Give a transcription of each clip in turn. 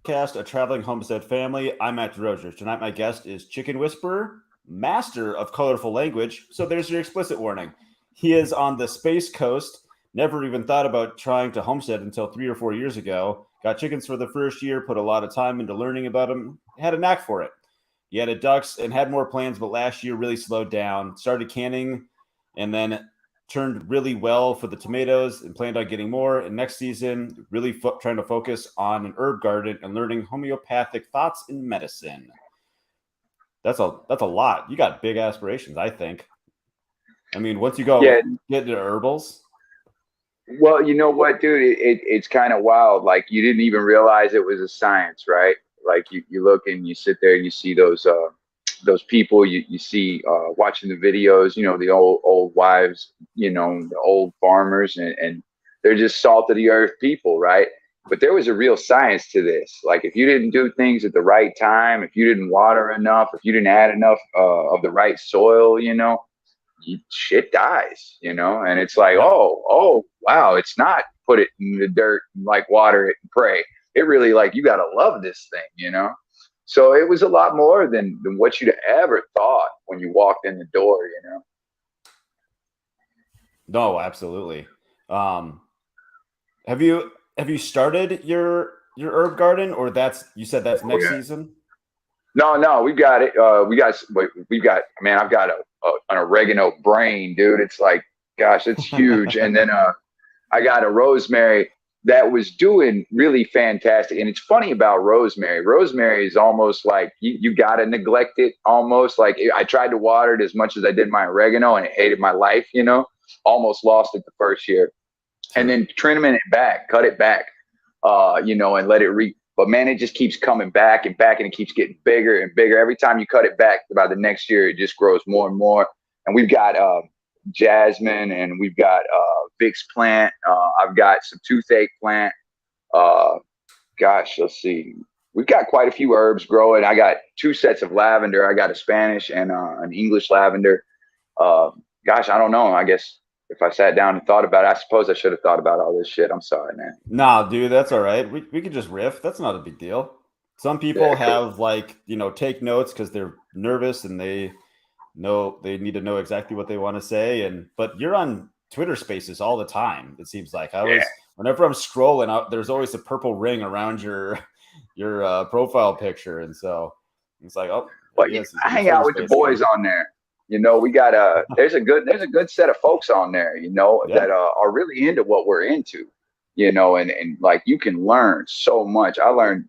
Cast a traveling homestead family. I'm Matt DeRozier. Tonight, my guest is Chicken Whisperer, master of colorful language. So there's your explicit warning. He is on the Space Coast. Never even thought about trying to homestead until 3 or 4 years ago. Got chickens for the first year, put a lot of time into learning about them, had a knack for it. He had a ducks and had more plans, but last year really slowed down. Started canning and then turned really well for the tomatoes and planned on getting more. And next season, really trying to focus on an herb garden and learning homeopathic thoughts in medicine. That's a lot. You got big aspirations, I think. I mean, once you go get into herbals. Well, you know what, dude? It's kind of wild. Like you didn't even realize it was a science, right? Like you look and you sit there and you see those people you see watching the videos, the old wives, the old farmers, and they're just salt of the earth people, right? But there was a real science to this. Like if you didn't do things at the right time, if you didn't water enough, if you didn't add enough of the right soil, shit dies, and it's like, oh, wow, it's not put it in the dirt and like water it and pray. It really like you got to love this thing, So it was a lot more than what you'd ever thought when you walked in the door. No, absolutely. Have you started your herb garden, or you said that's next season? No, we got it. We've got. Man, I've got an oregano brain, dude. It's like, gosh, it's huge. And then I got a rosemary that was doing really fantastic. And it's funny about rosemary. Rosemary is almost like you got to neglect it almost. Like I tried to water it as much as I did my oregano and it hated my life, almost lost it the first year. Sure. And then trimming it back, cut it back, and let it but man, it just keeps coming back and back and it keeps getting bigger and bigger. Every time you cut it back, about the next year, it just grows more and more. And we've got jasmine and we've got Vicks plant. I've got some toothache plant. Let's see. We've got quite a few herbs growing. I got 2 sets of lavender. I got a Spanish and an English lavender. I don't know. I guess if I sat down and thought about it, I suppose I should have thought about all this shit. I'm sorry, man. Nah, dude, that's all right. We could just riff. That's not a big deal. Some people have take notes because they're nervous and they need to know exactly what they want to say. But you're on Twitter Spaces all the time. It seems like whenever I'm scrolling out, there's always a purple ring around your profile picture, and so it's like, oh, well, I hang out with the boys on there. We got there's a good set of folks on there, that are really into what we're into, and like you can learn so much. I learned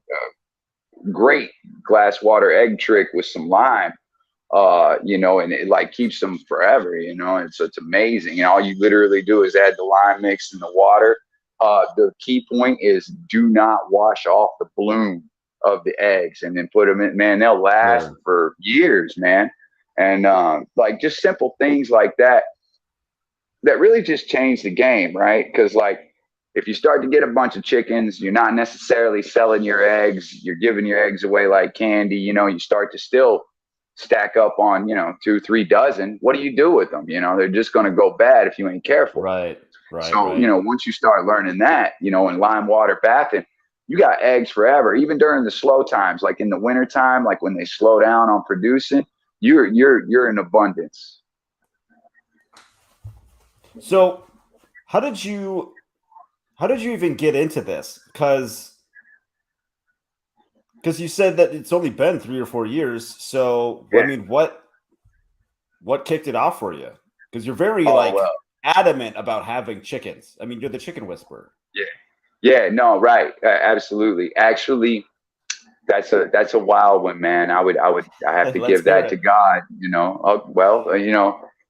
great glass water egg trick with some lime. And it like keeps them forever, and so it's amazing. And all you literally do is add the lime mix in the water. The key point is do not wash off the bloom of the eggs and then put them in, man, they'll last for years, man. And like just simple things like that really just change the game, right? Because like if you start to get a bunch of chickens, you're not necessarily selling your eggs, you're giving your eggs away like candy, you start to still stack up on 2-3 dozen. What do you do with them? They're just going to go bad if you ain't careful. Right. So once you start learning that, in lime water bathing, you got eggs forever. Even during the slow times, like in the winter time, like when they slow down on producing, you're in abundance. So how did you even get into this? Because you said that it's only been 3 or 4 years. So I mean, what kicked it off for you? Because you're very adamant about having chickens. I mean, you're the chicken whisperer. Yeah. No, right. Absolutely. Actually, that's a wild one, man. I have to give that to God.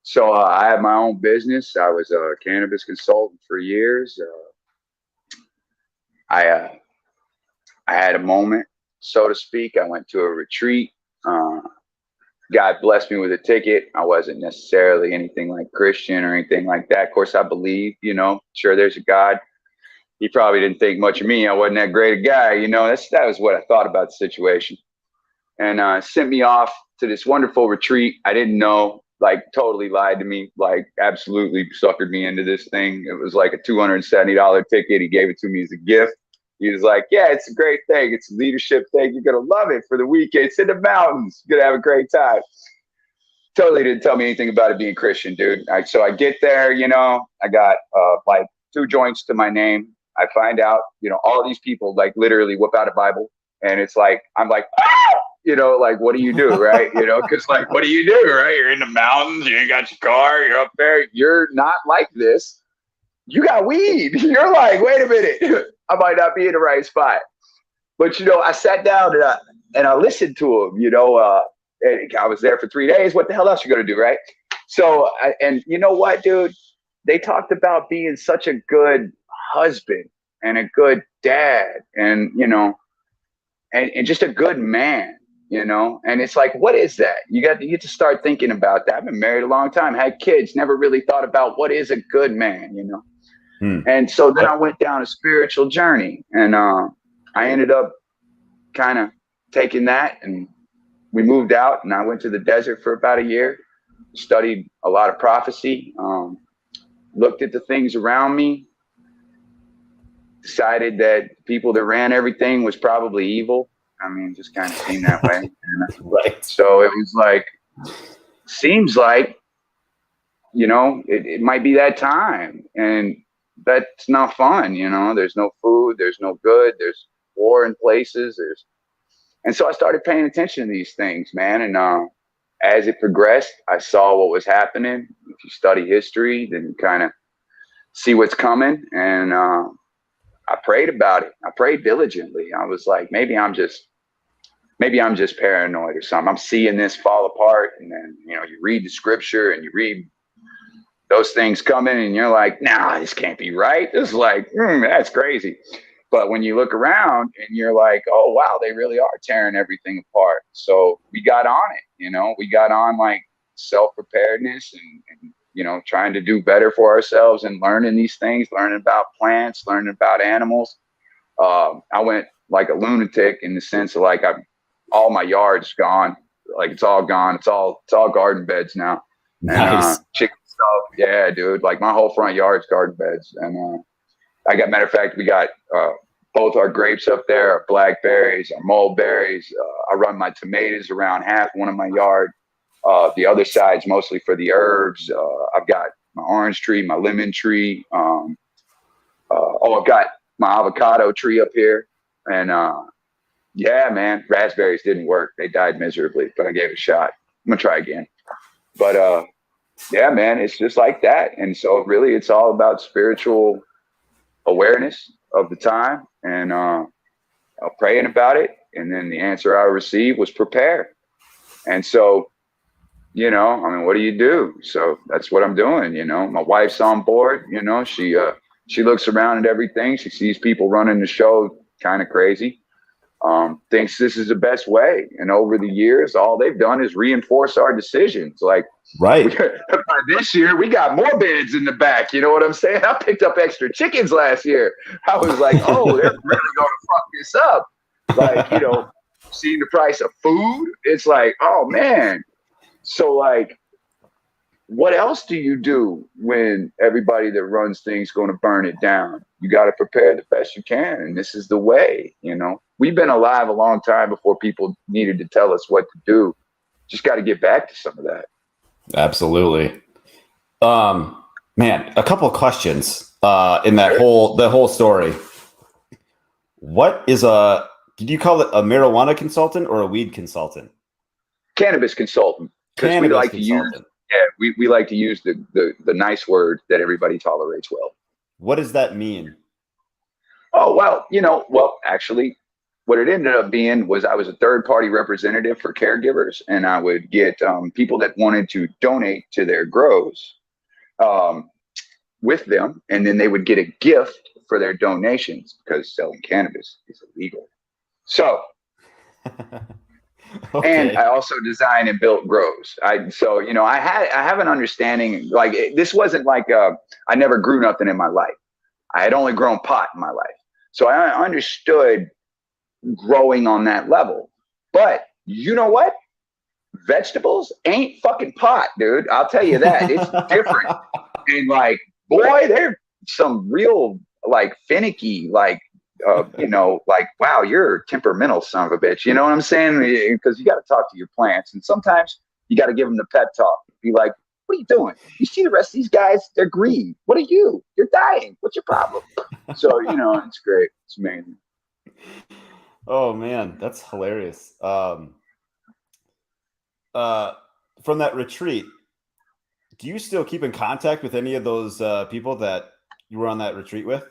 So I had my own business. I was a cannabis consultant for years. I had a moment, so to speak. I went to a retreat. God blessed me with a ticket. I wasn't necessarily anything like Christian or anything like that. Of course, I believe, sure there's a God. He probably didn't think much of me. I wasn't that great a guy. That was what I thought about the situation. And sent me off to this wonderful retreat. I didn't know, like totally lied to me, like absolutely suckered me into this thing. It was like a $270 ticket. He gave it to me as a gift. He was like, yeah, it's a great thing. It's a leadership thing. You're going to love it for the weekend. It's in the mountains. You're going to have a great time. Totally didn't tell me anything about it being Christian, dude. So I get there, you know, I got like 2 joints to my name. I find out, you know, all these people like literally whip out a Bible, and it's like, I'm like, ah! You know, like, what do you do, right? You know, because like, what do you do, right? You're in the mountains, you ain't got your car, you're up there, you're not like this. You got weed. You're like, wait a minute, I might not be in the right spot. But, you know, I sat down and I listened to him, you know, and I was there for 3 days. What the hell else you gonna do, right? So, and you know what, dude? They talked about being such a good husband and a good dad, and you know, and just a good man, you know. And it's like, what is that? You get to start thinking about that. I've been married a long time, had kids, never really thought about what is a good man, you know. And so then I went down a spiritual journey, and I ended up kind of taking that, and we moved out, and I went to the desert for about a year, studied a lot of prophecy, looked at the things around me, decided that people that ran everything was probably evil. I mean, just kind of seemed that way. Right. So it was like, seems like, you know, it might be that time, and that's not fun. You know, there's no food, there's no good, there's war in places, and so I started paying attention to these things, man. And as it progressed, I saw what was happening. If you study history, then you kind of see what's coming. And I prayed about it. I prayed diligently. I was like, maybe I'm just paranoid or something. I'm seeing this fall apart. And then, you know, you read the scripture and you read those things coming, and you're like, nah, this can't be right. This is like, that's crazy. But when you look around and you're like, oh, wow, they really are tearing everything apart. So we got on it, you know, we got on like self-preparedness and, you know, trying to do better for ourselves and learning these things, learning about plants, learning about animals. I went like a lunatic in the sense of like, all my yard's gone. Like it's all gone. It's all garden beds now. Nice. And chicken stuff. Yeah, dude. Like my whole front yard's garden beds. And, matter of fact, we got both our grapes up there, our blackberries, our mulberries. I run my tomatoes around half one of my yard. The other side's mostly for the herbs. I've got my orange tree, my lemon tree. I've got my avocado tree up here. And yeah, man, raspberries didn't work. They died miserably, but I gave it a shot. I'm going to try again. But yeah, man, it's just like that. And so really it's all about spiritual awareness of the time, and praying about it, and then the answer I received was prepare. And so, you know, I mean, what do you do? So that's what I'm doing. You know, my wife's on board. You know, she looks around at everything. She sees people running the show kind of crazy. Thinks this is the best way. And over the years, all they've done is reinforce our decisions. Like, right. This year, we got more beds in the back. You know what I'm saying? I picked up extra chickens last year. I was like, oh, they're really going to fuck this up. Like, you know, seeing the price of food, it's like, oh, man. So, like, what else do you do when everybody that runs things going to burn it down? You got to prepare the best you can. And this is the way, you know. We've been alive a long time before people needed to tell us what to do. Just got to get back to some of that. Absolutely. Man, a couple of questions in that whole story. What is did you call it a marijuana consultant or a weed consultant? Cannabis consultant. Because we like to use, we like to use the nice word that everybody tolerates well. What does that mean? Oh, well, you know, actually, what it ended up being was I was a third-party representative for caregivers, and I would get people that wanted to donate to their grows with them, and then they would get a gift for their donations because selling cannabis is illegal. So, okay. And I also designed and built grows. So you know, I have an understanding. Like this wasn't like I never grew nothing in my life. I had only grown pot in my life, so I understood growing on that level. But you know what? Vegetables ain't fucking pot, dude. I'll tell you that. It's different. And like, boy, they're some real like finicky, like you know, like, wow, you're a temperamental son of a bitch. You know what I'm saying? Because you got to talk to your plants. And sometimes you got to give them the pep talk. Be like, what are you doing? You see the rest of these guys? They're green. What are you? You're dying. What's your problem? So, you know, it's great. It's amazing. Oh, man, that's hilarious. From that retreat, do you still keep in contact with any of those people that you were on that retreat with?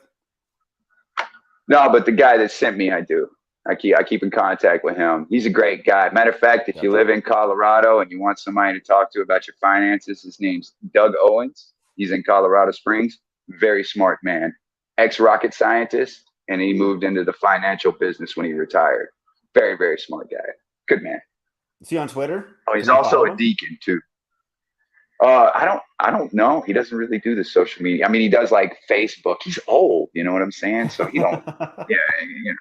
No, but the guy that sent me, I do. I keep in contact with him. He's a great guy. Matter of fact, if you live in Colorado and you want somebody to talk to about your finances, his name's Doug Owens. He's in Colorado Springs. Very smart man, ex-rocket scientist, and he moved into the financial business when he retired. Very, very smart guy. Good man. Is he on Twitter? Oh, he's also a deacon too. I don't know. He doesn't really do the social media. I mean, he does like Facebook. He's old, you know what I'm saying? So he don't. Yeah, you know.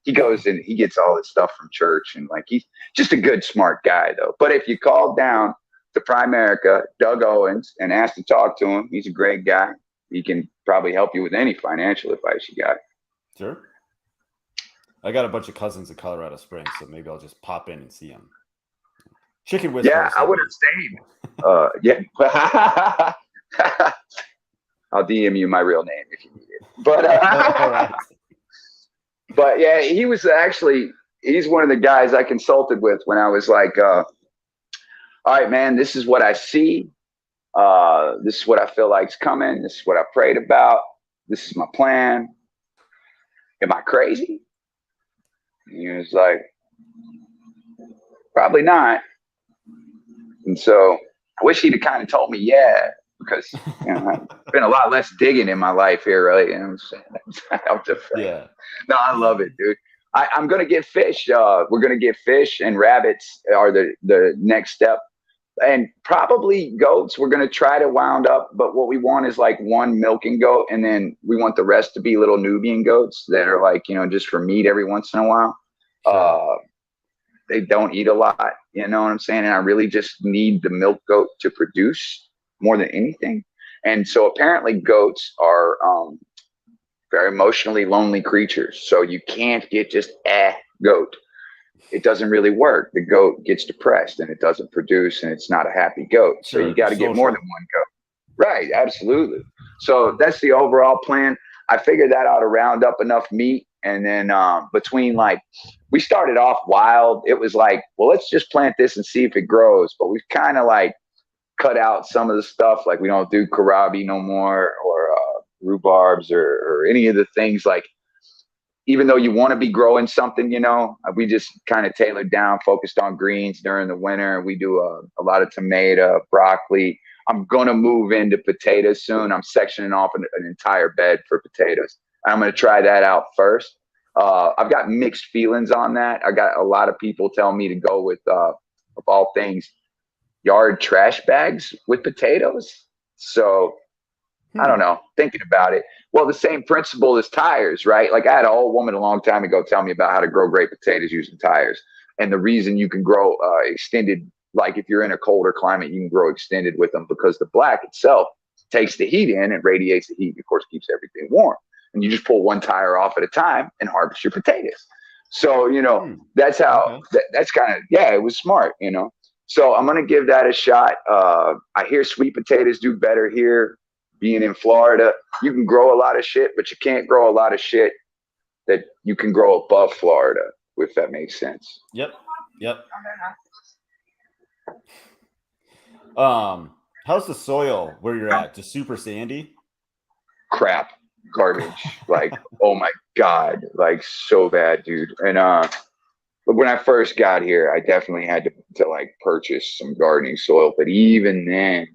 He goes and he gets all this stuff from church, and like he's just a good, smart guy though. But if you call down to Primerica, Doug Owens, and ask to talk to him, he's a great guy. He can probably help you with any financial advice you got. Sure. I got a bunch of cousins in Colorado Springs, so maybe I'll just pop in and see them. Chicken Whisperer. Yeah, I would have stayed. Yeah. I'll DM you my real name if you need it. But all right. But yeah, he's one of the guys I consulted with when I was like, all right, man, this is what I see. This is what I feel like's coming. This is what I prayed about. This is my plan. Am I crazy? And he was like, probably not. And so I wish he'd have kind of told me, yeah, because you know, I've been a lot less digging in my life here, right? You know what I'm saying? Yeah. No, I love it, dude. I'm gonna get fish. We're gonna get fish, and rabbits are the next step, and probably goats. We're gonna try to wound up, but what we want is like one milking goat, and then we want the rest to be little Nubian goats that are like, you know, just for meat every once in a while. Sure. They don't eat a lot, you know what I'm saying? And I really just need the milk goat to produce more than anything. And so apparently goats are very emotionally lonely creatures. So you can't get just a goat. It doesn't really work. The goat gets depressed and it doesn't produce, and it's not a happy goat. So you got to get more than one goat. Right, absolutely. So that's the overall plan. I figured that out to round up enough meat. And then between like, we started off wild. It was like, well, let's just plant this and see if it grows. But we've kind of like cut out some of the stuff. Like we don't do kohlrabi no more, or rhubarbs, or any of the things. Like, even though you want to be growing something, you know, we just kind of tailored down, focused on greens during the winter. We do a lot of tomato, broccoli. I'm going to move into potatoes soon. I'm sectioning off an entire bed for potatoes. I'm going to try that out first. I've got mixed feelings on that. I got a lot of people telling me to go with, of all things, yard trash bags with potatoes. So I don't know, thinking about it. Well, the same principle as tires, right? Like I had an old woman a long time ago tell me about how to grow great potatoes using tires. And the reason you can grow extended, like if you're in a colder climate, you can grow extended with them because the black itself takes the heat in and radiates the heat, and of course keeps everything warm. And you just pull one tire off at a time and harvest your potatoes. So, you know, that's how, that's kind of, yeah, it was smart, you know. So I'm going to give that a shot. I hear sweet potatoes do better here. Being in Florida, you can grow a lot of shit, but you can't grow a lot of shit that you can grow above Florida, if that makes sense. Yep. How's the soil where you're at? Just super sandy? Crap. Garbage. Like, oh my God. Like so bad, dude. And when I first got here, I definitely had to like purchase some gardening soil. But even then,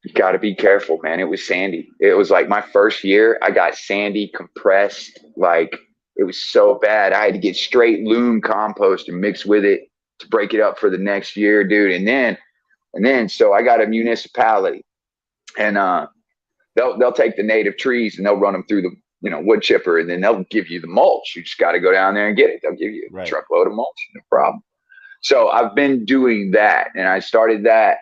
you got to be careful, man. It was sandy. It was like my first year, I got sandy, compressed. Like it was so bad. I had to get straight loam compost and mix with it to break it up for the next year, dude. And then, so I got a municipality, and they'll take the native trees and they'll run them through the, you know, wood chipper, and then they'll give you the mulch. You just got to go down there and get it. They'll give you a truckload of mulch, no problem. So I've been doing that, and I started that.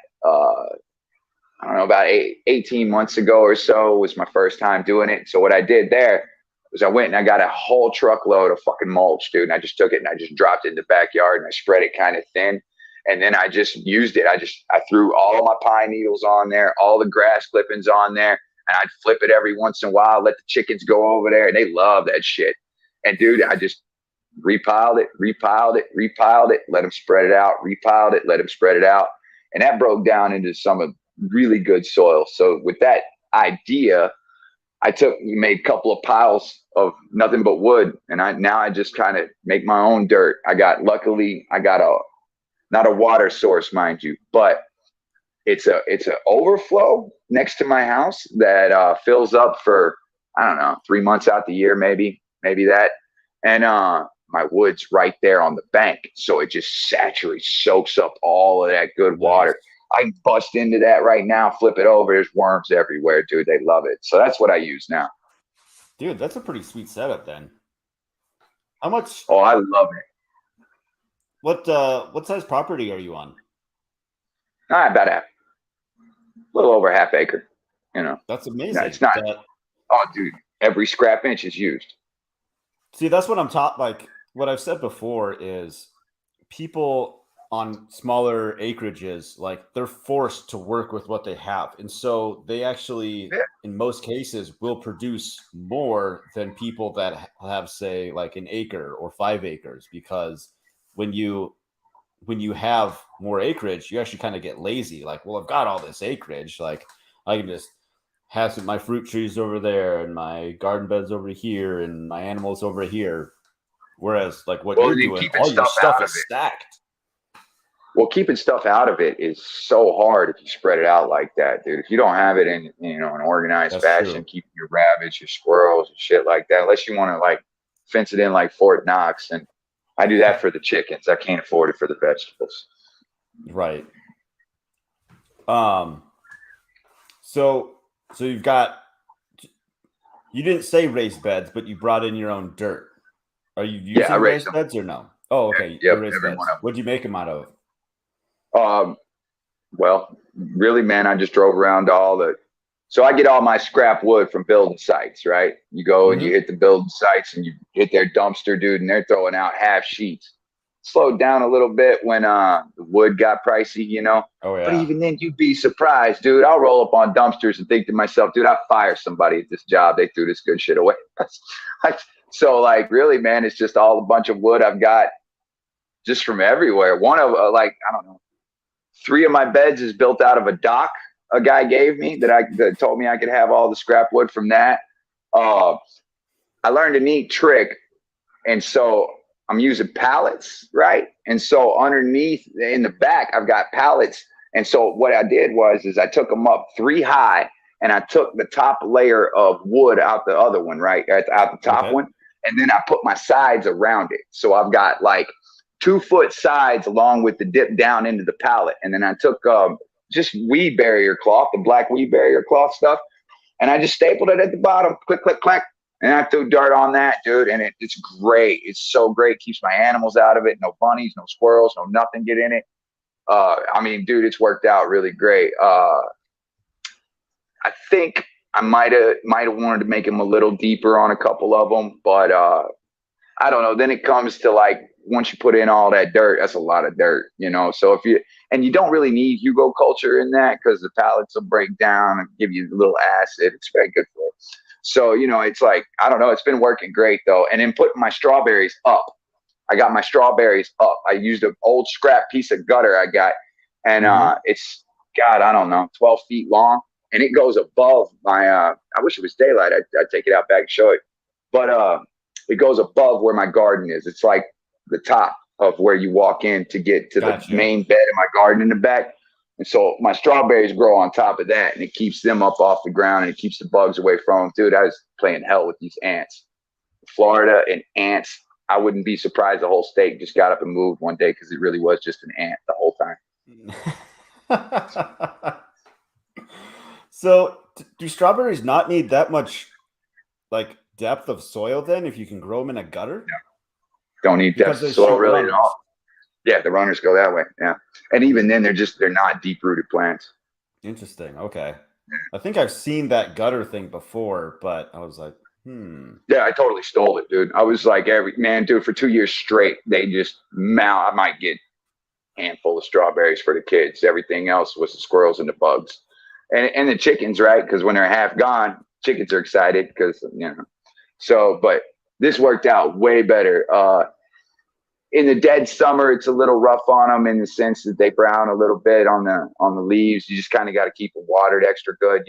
I don't know, about 18 months ago or so was my first time doing it. So what I did there, was I went and I got a whole truckload of fucking mulch, dude. And I just took it and I just dropped it in the backyard and I spread it kind of thin. And then I just used it. I threw all my pine needles on there, all the grass clippings on there, and I'd flip it every once in a while, let the chickens go over there, and they love that shit. And dude, I just repiled it, let them spread it out, repiled it, let them spread it out. And that broke down into some of really good soil. So with that idea, made a couple of piles of nothing but wood. And now I just kind of make my own dirt. Luckily I got not a water source, mind you, but it's a overflow next to my house that fills up for, I don't know, 3 months out the year, maybe that. And my wood's right there on the bank. So it just soaks up all of that good water. I can bust into that right now, flip it over. There's worms everywhere, dude. They love it. So that's what I use now. Dude, that's a pretty sweet setup then. How much? Oh, I love it. What size property are you on? About a little over half acre. You know, that's amazing. No, it's not. Oh, dude, every scrap inch is used. See, that's what I'm taught. Like what I've said before is people on smaller acreages, like they're forced to work with what they have. And so they actually, in most cases, will produce more than people that have, say, like an acre or 5 acres, because when you have more acreage, you actually kind of get lazy. Like, well, I've got all this acreage. Like I can just have my fruit trees over there and my garden beds over here and my animals over here. Whereas like what you're doing, all your stuff is stacked. Well, keeping stuff out of it is so hard if you spread it out like that, dude. If you don't have it in, an organized fashion, keeping your rabbits, your squirrels, and shit like that, unless you want to like fence it in like Fort Knox. And I do that for the chickens. I can't afford it for the vegetables. Right. So you didn't say raised beds, but you brought in your own dirt. Are you using raised beds or no? Oh, okay. Yeah, raised beds. What'd you make them out of? Well, really, man, I just drove around so I get all my scrap wood from building sites, right? You go and you hit the building sites and you hit their dumpster, dude, and they're throwing out half sheets. Slowed down a little bit when the wood got pricey, Oh, yeah. But even then, you'd be surprised, dude. I'll roll up on dumpsters and think to myself, dude, I'll fire somebody at this job. They threw this good shit away. So, like, really, man, it's just all a bunch of wood I've got just from everywhere. One of, I don't know, 3 of my beds is built out of a dock a guy gave me that told me I could have all the scrap wood from that. I learned a neat trick. And so I'm using pallets, right? And so underneath in the back, I've got pallets. And so what I did is I took them up 3 high and I took the top layer of wood out the other one, right? Out the top one. And then I put my sides around it. So I've got like 2-foot sides along with the dip down into the pallet. And then I took just weed barrier cloth, the black weed barrier cloth stuff. And I just stapled it at the bottom, click, click, click. And I threw dirt on that, dude. And it's great. It's so great. Keeps my animals out of it. No bunnies, no squirrels, no nothing get in it. I mean, dude, it's worked out really great. I think I might have wanted to make them a little deeper on a couple of them, but I don't know. Then it comes to like, once you put in all that dirt, that's a lot of dirt, So you don't really need Hugo culture in that because the pallets will break down and give you a little acid. It's very good for it. So, it's like, I don't know. It's been working great though. And then putting my strawberries up. I got my strawberries up. I used an old scrap piece of gutter I got. And it's, God, I don't know, 12 feet long. And it goes above my, I wish it was daylight. I'd take it out back and show it. But it goes above where my garden is. It's like the top of where you walk in to get to the main bed of my garden in the back. And so my strawberries grow on top of that, and it keeps them up off the ground, and it keeps the bugs away from them. Dude, I was playing hell with these ants. Florida and ants, I wouldn't be surprised the whole state just got up and moved one day because it really was just an ant the whole time. So do strawberries not need that much like depth of soil then if you can grow them in a gutter? Yeah. Don't need depth of soil really at all. Yeah, the runners go that way. Yeah. And even then they're not deep-rooted plants. Interesting. Okay. I think I've seen that gutter thing before, but I was like, Yeah, I totally stole it, dude. I was like, dude, for 2 years straight, they just I might get a handful of strawberries for the kids. Everything else was the squirrels and the bugs, and the chickens, right? Because when they're half gone, chickens are excited because So, but this worked out way better. In the dead summer, it's a little rough on them in the sense that they brown a little bit on the leaves. You just kind of got to keep them watered extra good,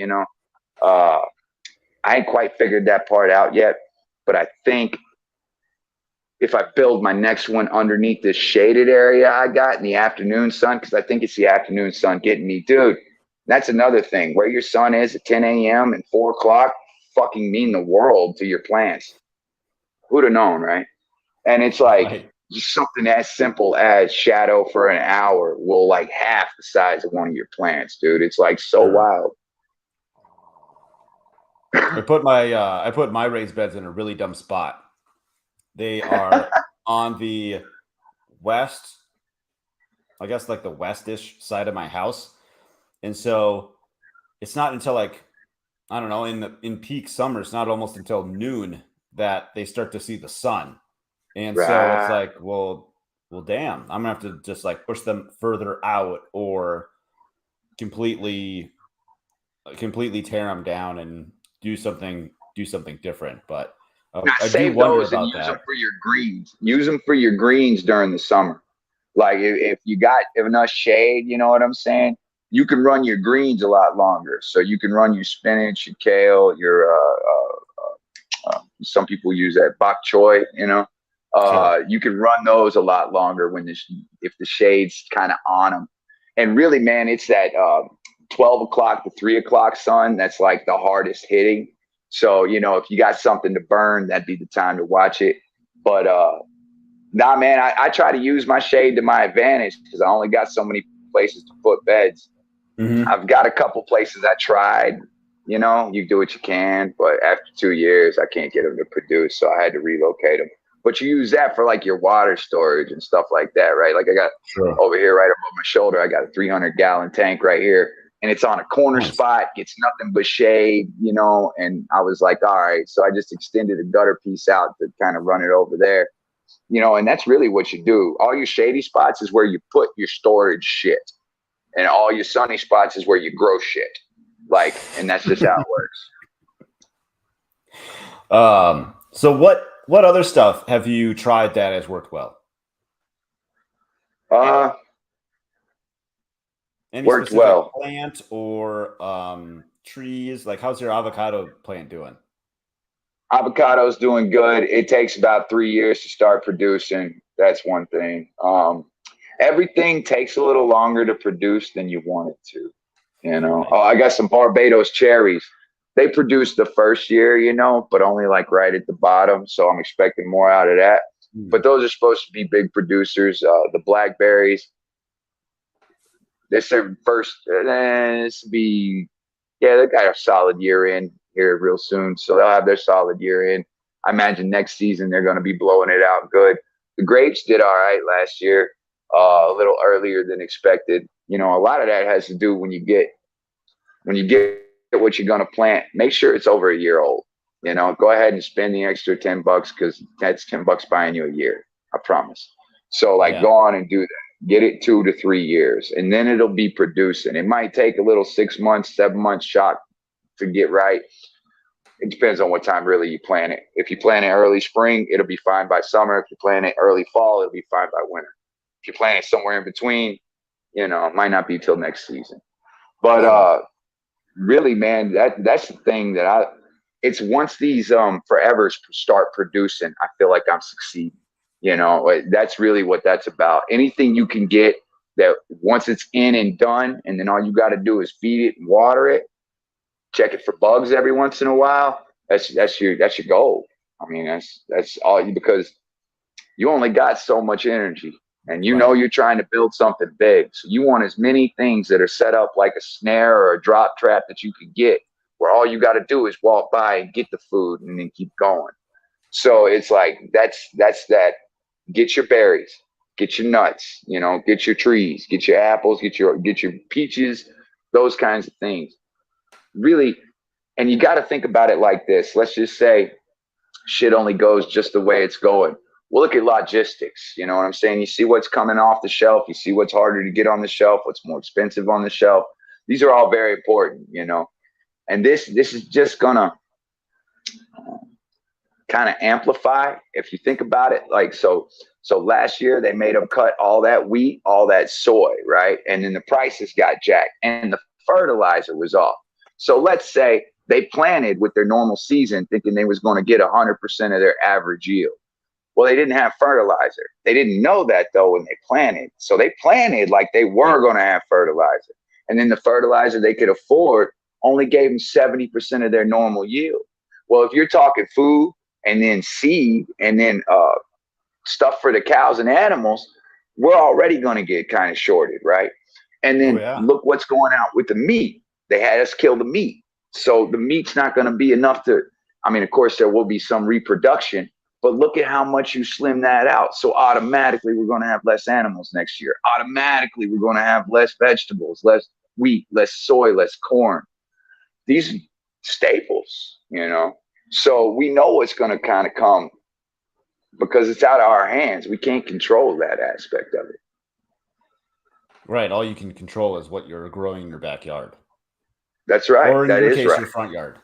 I ain't quite figured that part out yet, but I think if I build my next one underneath this shaded area I got in the afternoon sun, because I think it's the afternoon sun getting me, dude. That's another thing. Where your sun is at 10 a.m. and 4 o'clock fucking mean the world to your plants. Who'd have known, right? And it's like just something as simple as shadow for an hour will like half the size of one of your plants, dude. It's like so wild. I put my raised beds in a really dumb spot. They are on the west, I guess like the westish side of my house. And so it's not until like, I don't know, in peak summer, it's not almost until noon that they start to see the sun. And so it's like, well, damn, I'm gonna have to just like push them further out or completely tear them down and do something different. But I do wonder about and use them for your greens. Use them for your greens during the summer. Like if you got enough shade, you know what I'm saying? You can run your greens a lot longer. So you can run your spinach, your kale, your some people use that bok choy, You can run those a lot longer if the shade's kind of on them. And really, man, it's that 12 o'clock to 3 o'clock sun that's like the hardest hitting. So, if you got something to burn, that'd be the time to watch it. But nah, man, I try to use my shade to my advantage because I only got so many places to put beds. I've got a couple places I tried. You do what you can, but after 2 years, I can't get them to produce, so I had to relocate them. But you use that for like your water storage and stuff like that, right? Like I got over here right above my shoulder, I got a 300-gallon tank right here, and it's on a corner spot, gets nothing but shade, and I was like, all right. So I just extended a gutter piece out to kind of run it over there, and that's really what you do. All your shady spots is where you put your storage shit, and all your sunny spots is where you grow shit. And that's just how it works. So what other stuff have you tried that has worked well? Any worked well. Plant or trees? Like, how's your avocado plant doing? Avocado's doing good. It takes about 3 years to start producing. That's one thing. Everything takes a little longer to produce than you want it to. I got some Barbados cherries. They produced the first year, but only like right at the bottom. So I'm expecting more out of that. But those are supposed to be big producers. The blackberries, this their first. This will be, they got a solid year in here real soon. So they'll have their solid year in. I imagine next season they're going to be blowing it out good. The grapes did all right last year, a little earlier than expected. A lot of that has to do when you get what you're going to plant, make sure it's over a year old. Go ahead and spend the extra $10 because that's $10 buying you a year. I promise. So go on and do that. Get it 2 to 3 years, and then it'll be producing. It might take a little 6 months, 7 months shot to get right. It depends on what time really you plant it. If you plant it early spring, it'll be fine by summer. If you plant it early fall, it'll be fine by winter. If you plant it somewhere in between, it might not be till next season. But really, man, that's the thing it's once these forevers start producing, I feel like I'm succeeding. That's really what that's about. Anything you can get that once it's in and done, and then all you got to do is feed it and water it, check it for bugs every once in a while. That's your goal. I mean, that's all because you only got so much energy. And you're trying to build something big. So you want as many things that are set up like a snare or a drop trap that you can get, where all you got to do is walk by and get the food and then keep going. So it's like, that's that. Get your berries, get your nuts, get your trees, get your apples, get your peaches, those kinds of things. Really, and you got to think about it like this. Let's just say shit only goes just the way it's going. We'll look at logistics. You know what I'm saying? You see what's coming off the shelf. You see what's harder to get on the shelf, what's more expensive on the shelf. These are all very important, you know. And this is just gonna kind of amplify if you think about it. Like so last year they made them cut all that wheat, all that soy, right? And then the prices got jacked and the fertilizer was off. So let's say they planted with their normal season thinking they was going to get 100% of their average yield. Well, they didn't have fertilizer. They didn't know that though when they planted. So they planted like they were going to have fertilizer. And then the fertilizer they could afford only gave them 70% of their normal yield. Well, if you're talking food and then seed and then stuff for the cows and animals, we're already going to get kind of shorted, right? And then look what's going out with the meat. They had us kill the meat. So the meat's not going to be enough to, I mean, of course, there will be some reproduction, but look at how much you slim that out. So automatically, we're going to have less animals next year. Automatically, we're going to have less vegetables, less wheat, less soy, less corn. These staples, you know. So we know what's going to kind of come because it's out of our hands. We can't control that aspect of it. Right. All you can control is what you're growing in your backyard. That's right. Or in that your is case, right. Your front yard.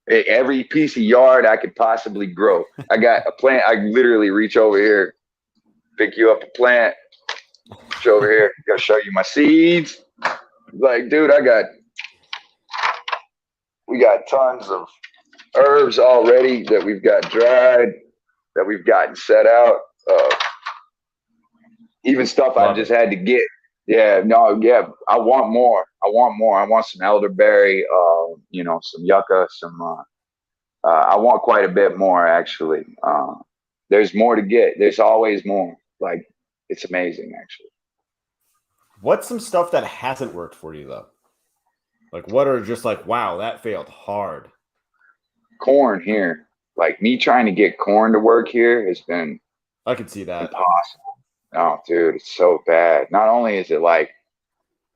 Every piece of yard I could possibly grow. I got a plant. I literally reach over here, pick you up a plant, reach over here, go show you my seeds. Like, dude, we got tons of herbs already that we've got dried, that we've gotten set out. Even stuff I just had to get. Yeah, no, yeah, I want more. I want some elderberry, you know, some yucca, some, I want quite a bit more, actually. There's more to get. There's always more. Like, it's amazing, actually. What's some stuff that hasn't worked for you, though? Like, what are just like, wow, that failed hard? Corn here. Like, me trying to get corn to work here has been I could see that. Impossible. Oh, dude, it's so bad. Not only is it like,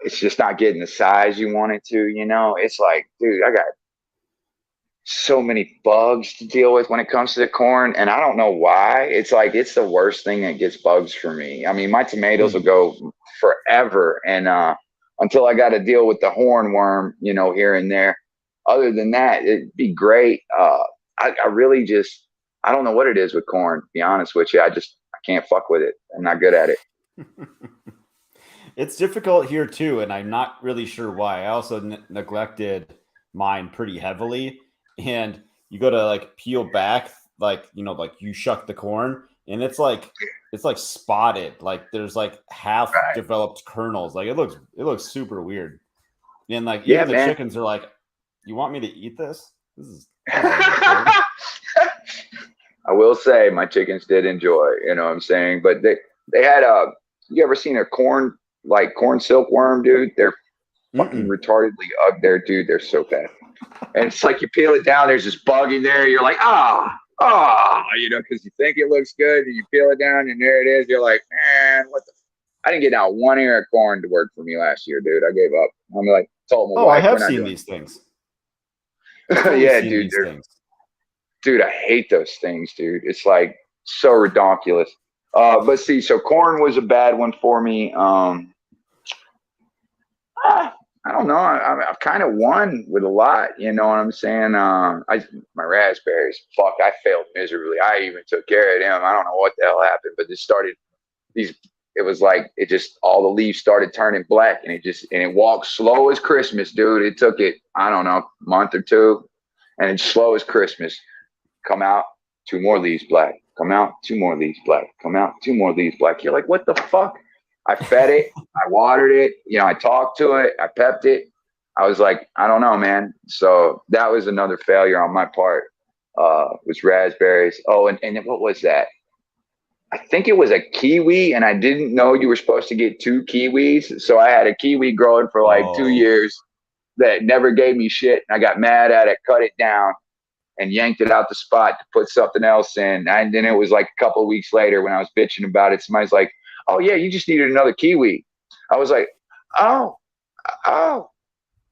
it's just not getting the size you want it to, you know? It's like, dude, I got so many bugs to deal with when it comes to the corn, and I don't know why. It's like, it's the worst thing that gets bugs for me. I mean, my tomatoes will go forever, and until I got to deal with the hornworm, you know, here and there. Other than that, it'd be great. I really just, I don't know what it is with corn, to be honest with you. I can't fuck with it. I'm not good at it. It's difficult here too, and I'm not really sure why. I also neglected mine pretty heavily, and you go to like peel back, like, you know, like you shuck the corn, and it's like spotted, like there's like half developed kernels. Like it looks super weird. And like even the chickens are like, you want me to eat this? This is I will say my chickens did enjoy, you know what I'm saying? But they had you ever seen a corn silkworm, dude? They're fucking retardedly ugly, dude. They're so bad. And it's like you peel it down, there's this bug in there. You're like, you know, because you think it looks good, and you peel it down, and there it is. You're like, man, what the? I didn't get out one ear of corn to work for me last year, dude. I gave up. I'm like, told my wife, I have seen these things. Yeah, dude. Dude, I hate those things, dude. It's like so redonkulous. But see, so corn was a bad one for me. I don't know. I've kind of won with a lot. You know what I'm saying? My raspberries, fuck, I failed miserably. I even took care of them. I don't know what the hell happened, but it was like, all the leaves started turning black, and it walked slow as Christmas, dude. It took it, I don't know, a month or two, and it's slow as Christmas. Come out, 2 more leaves black. Come out, 2 more leaves black. Come out, 2 more leaves black. You're like, what the fuck? I fed it. I watered it. You know, I talked to it. I pepped it. I was like, I don't know, man. So that was another failure on my part, was raspberries. Oh, and what was that? I think it was a kiwi, and I didn't know you were supposed to get 2 kiwis. So I had a kiwi growing for like 2 years that never gave me shit. And I got mad at it, cut it down, and yanked it out the spot to put something else in. And then it was like a couple of weeks later when I was bitching about it, somebody's like, oh yeah, you just needed another kiwi. I was like, oh,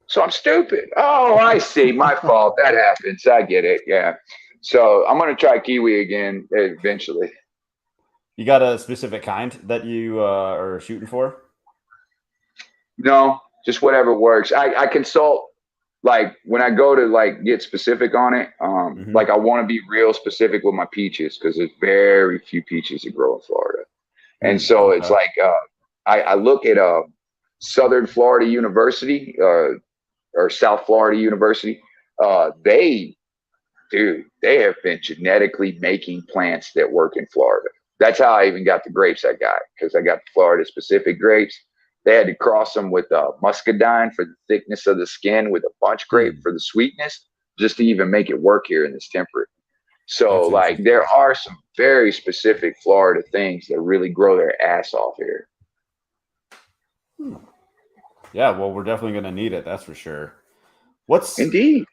so I'm stupid. Oh, I see. My fault. That happens. I get it. Yeah. So I'm gonna try kiwi again eventually. You got a specific kind that you are shooting for? No, just whatever works. I consult, like when I go to like get specific on it. Like I want to be real specific with my peaches because there's very few peaches that grow in Florida, and so it's Okay. like I look at Southern Florida University or South Florida University. They have been genetically making plants that work in Florida. That's how I even got the grapes I got, because I got Florida specific grapes. They had to cross them with muscadine for the thickness of the skin, with a bunch grape for the sweetness, just to even make it work here in this temperate. So like there are some very specific Florida things that really grow their ass off here. Yeah, well, we're definitely going to need it. That's for sure. Indeed.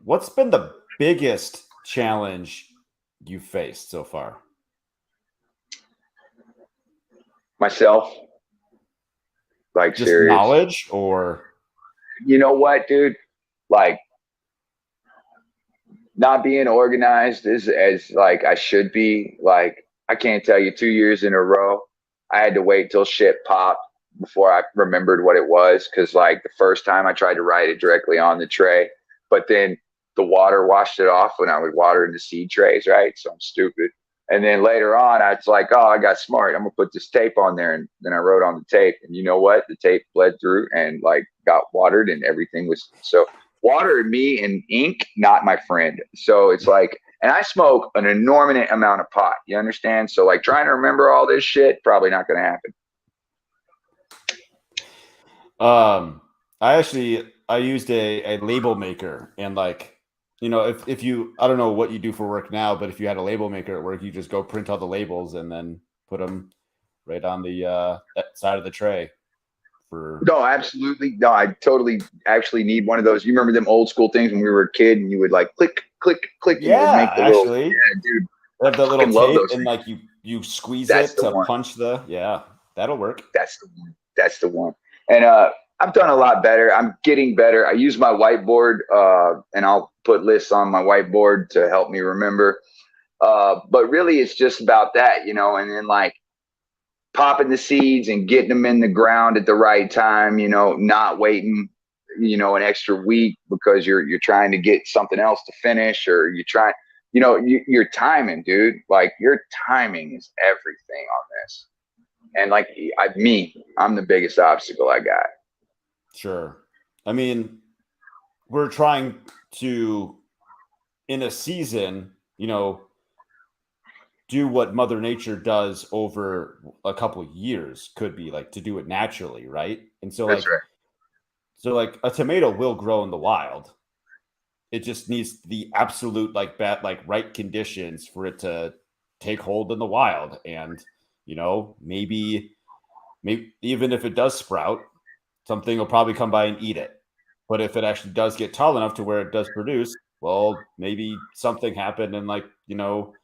What's been the biggest challenge you faced so far? Myself. Like just serious knowledge, or you know what, dude? Like not being organized as like I should be. Like I can't tell you 2 years in a row, I had to wait till shit popped before I remembered what it was. Cause like the first time I tried to write it directly on the tray, but then the water washed it off when I would water in the seed trays, right? So I'm stupid. And then later on, I was like, oh, I got smart. I'm gonna put this tape on there. And then I wrote on the tape. And you know what? The tape bled through and like got watered and everything was so water and me and ink, not my friend. So it's like, and I smoke an enormous amount of pot. You understand? So like trying to remember all this shit, probably not gonna happen. I used a label maker, and like, you know, if you, I don't know what you do for work now, but if you had a label maker at work, you just go print all the labels and then put them right on the side of the tray. No, absolutely. No, I totally actually need one of those. You remember them old school things when we were a kid and you would like click, click, click, and it would make the actually, little, yeah, dude. They have that little tape and things. like you squeeze That's it to punch the, that'll work. That's the one. That's the one. And I've done a lot better. I'm getting better. I use my whiteboard and I'll put lists on my whiteboard to help me remember. But really it's just about that, you know, and then like popping the seeds and getting them in the ground at the right time, you know, not waiting, you know, an extra week because you're trying to get something else to finish, or you try, you know, your timing, dude. Like your timing is everything on this. And like I'm the biggest obstacle I got. Sure. I mean, we're trying to, in a season, you know, do what Mother Nature does over a couple of years, could be like to do it naturally, right? And so That's like, right. so like a tomato will grow in the wild. It just needs the absolute like right conditions for it to take hold in the wild. And you know, maybe even if it does sprout, something will probably come by and eat it. But if it actually does get tall enough to where it does produce, well, maybe something happened and like, you know,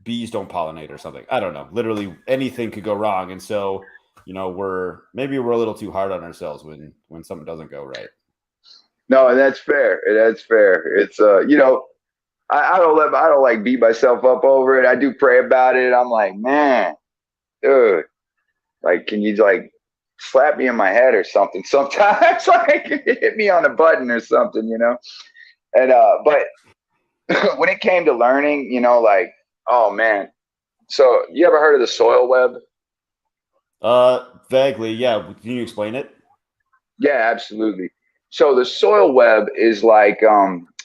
bees don't pollinate or something. I don't know. Literally anything could go wrong. And so, you know, we're a little too hard on ourselves when something doesn't go right. No, that's fair. That's fair. It's you know, I don't like beat myself up over it. I do pray about it. I'm like, man, dude, like, can you like slap me in my head or something? Sometimes like hit me on a button or something, you know? And but when it came to learning, you know, like, oh man. So you ever heard of the soil web? Vaguely, yeah. Can you explain it? Yeah, absolutely. So the soil web is like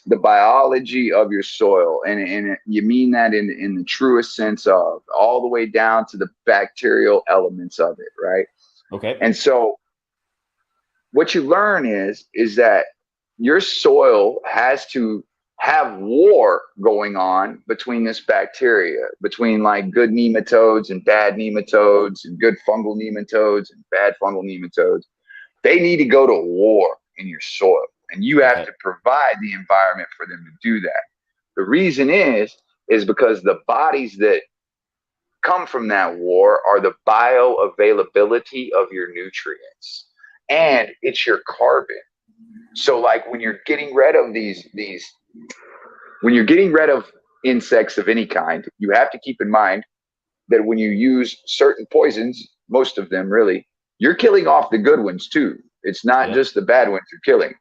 the biology of your soil, and you mean that in the truest sense of all the way down to the bacterial elements of it, right? Okay. And so what you learn is that your soil has to have war going on between this bacteria, between like good nematodes and bad nematodes, and good fungal nematodes and bad fungal nematodes. They need to go to war in your soil, and you have to provide the environment for them to do that. The reason is because the bodies that come from that war are the bioavailability of your nutrients, and it's your carbon. So like when you're getting rid of these when you're getting rid of insects of any kind, you have to keep in mind that when you use certain poisons, most of them really, you're killing off the good ones too. It's not just the bad ones you're killing.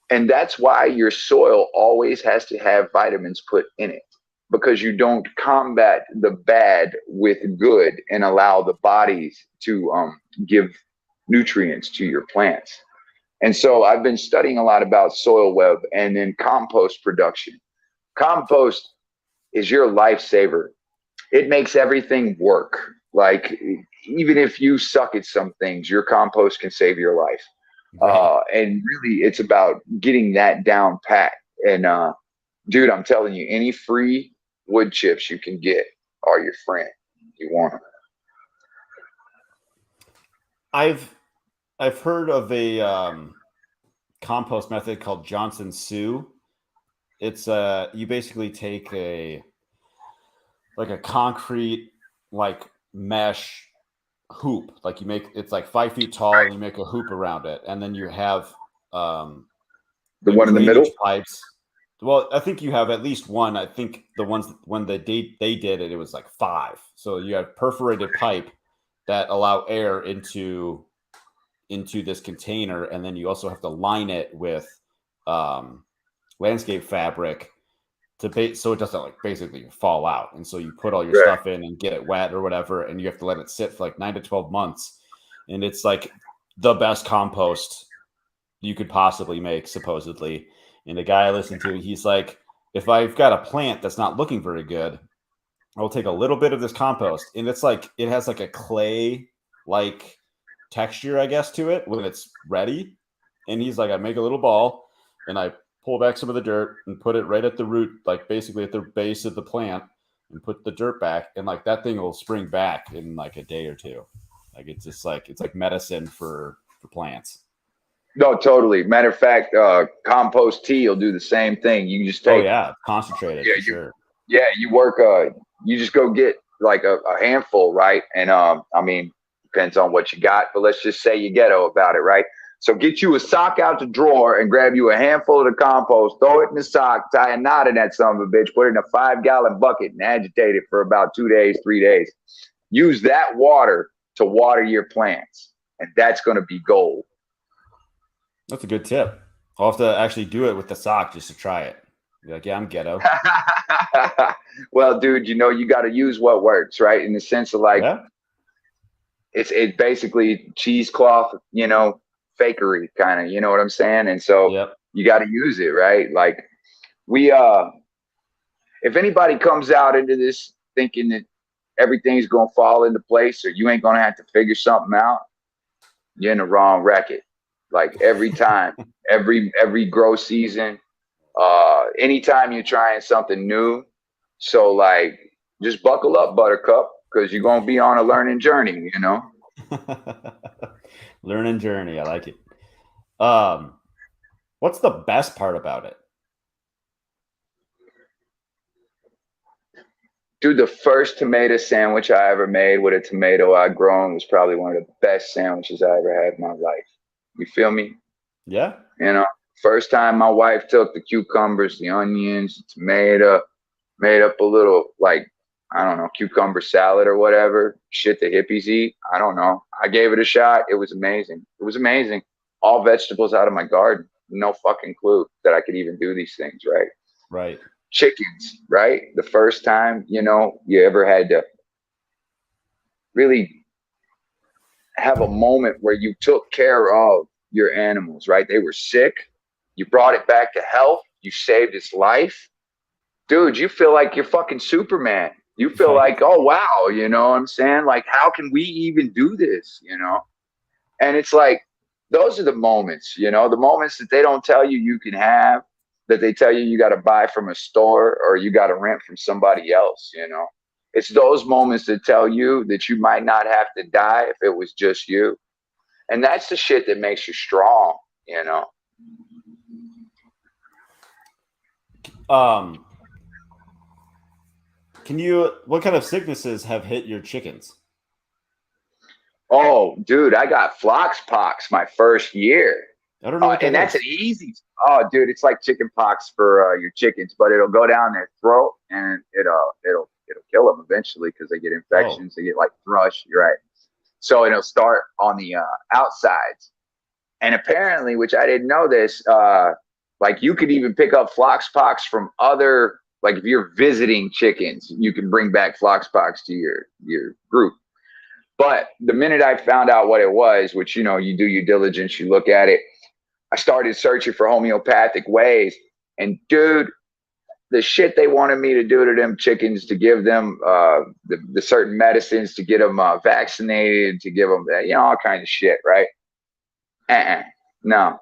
And that's why your soil always has to have vitamins put in it, because you don't combat the bad with good and allow the bodies to give nutrients to your plants. And so I've been studying a lot about soil web and then compost production. Compost is your lifesaver. It makes everything work. Like, even if you suck at some things, your compost can save your life. Right. And really, it's about getting that down pat. And dude, I'm telling you, any free wood chips you can get are your friend. You want them. I've heard of a compost method called Johnson Sioux. It's you basically take a concrete mesh hoop, like it's like 5 feet tall, and you make a hoop around it, and then you have the one in the middle pipes. Well, I think you have at least one. I think the ones when they did it was like 5. So you have perforated pipe that allow air into this container, and then you also have to line it with landscape fabric so it doesn't basically fall out. And so you put all your stuff in and get it wet or whatever, and you have to let it sit for like 9 to 12 months. And it's like the best compost you could possibly make, supposedly. And the guy I listened to, he's like, if I've got a plant that's not looking very good, I'll take a little bit of this compost, and it's like, it has like a clay texture, I guess, to it when it's ready. And he's like, I make a little ball and I pull back some of the dirt and put it right at the root, like basically at the base of the plant, and put the dirt back, and like that thing will spring back in like a day or two. Like, it's just like, it's like medicine for plants. No, totally. Matter of fact, compost tea will do the same thing. You just take concentrated. Yeah, sure. Yeah, you work. You just go get like a handful, right? And I mean, depends on what you got, but let's just say you ghetto about it, right? So get you a sock out the drawer and grab you a handful of the compost, throw it in the sock, tie a knot in that son of a bitch, put it in a 5-gallon bucket and agitate it for about 2 days, 3 days. Use that water to water your plants, and that's going to be gold. That's a good tip. I'll have to actually do it with the sock just to try it. Be like, yeah, I'm ghetto. Well, dude, you got to use what works, right? In the sense of like, it's basically cheesecloth, fakery kind of, you know what I'm saying? And so you got to use it, right? Like, if anybody comes out into this thinking that everything's going to fall into place or you ain't going to have to figure something out, you're in the wrong racket. Like, every time, every grow season, anytime you're trying something new. So like, just buckle up, Buttercup, because you're going to be on a learning journey, Learning journey. I like it. What's the best part about it? Dude, the first tomato sandwich I ever made with a tomato I'd grown was probably one of the best sandwiches I ever had in my life. You feel me? Yeah. First time my wife took the cucumbers, the onions, the tomato, made up a little, like, I don't know, cucumber salad or whatever shit the hippies eat. I don't know. I gave it a shot. It was amazing. It was amazing. All vegetables out of my garden. No fucking clue that I could even do these things, right? Right. Chickens, right? The first time, you ever had to really have a moment where you took care of your animals, right? They were sick. You brought it back to health. You saved its life. Dude, you feel like you're fucking Superman. You feel like, oh, wow, you know what I'm saying? Like, how can we even do this, And it's like, those are the moments, the moments that they don't tell you can have, that they tell you got to buy from a store or you got to rent from somebody else, It's those moments that tell you that you might not have to die if it was just you. And that's the shit that makes you strong, What kind of sicknesses have hit your chickens? Oh, dude, I got flox pox my first year. I don't know what that and that's is. an easy. Oh, dude, it's like chicken pox for your chickens, but it'll go down their throat and it'll kill them eventually because they get Oh, infections. They get like thrush. You're right. So it'll start on the outsides, and apparently, which I didn't know this, like you could even pick up pox from other. Like if you're visiting chickens, you can bring back pox to your group. But the minute I found out what it was, which you do your diligence, you look at it. I started searching for homeopathic ways, and dude, the shit they wanted me to do to them chickens, to give them the certain medicines, to get them vaccinated, to give them all kinds of shit, right? No.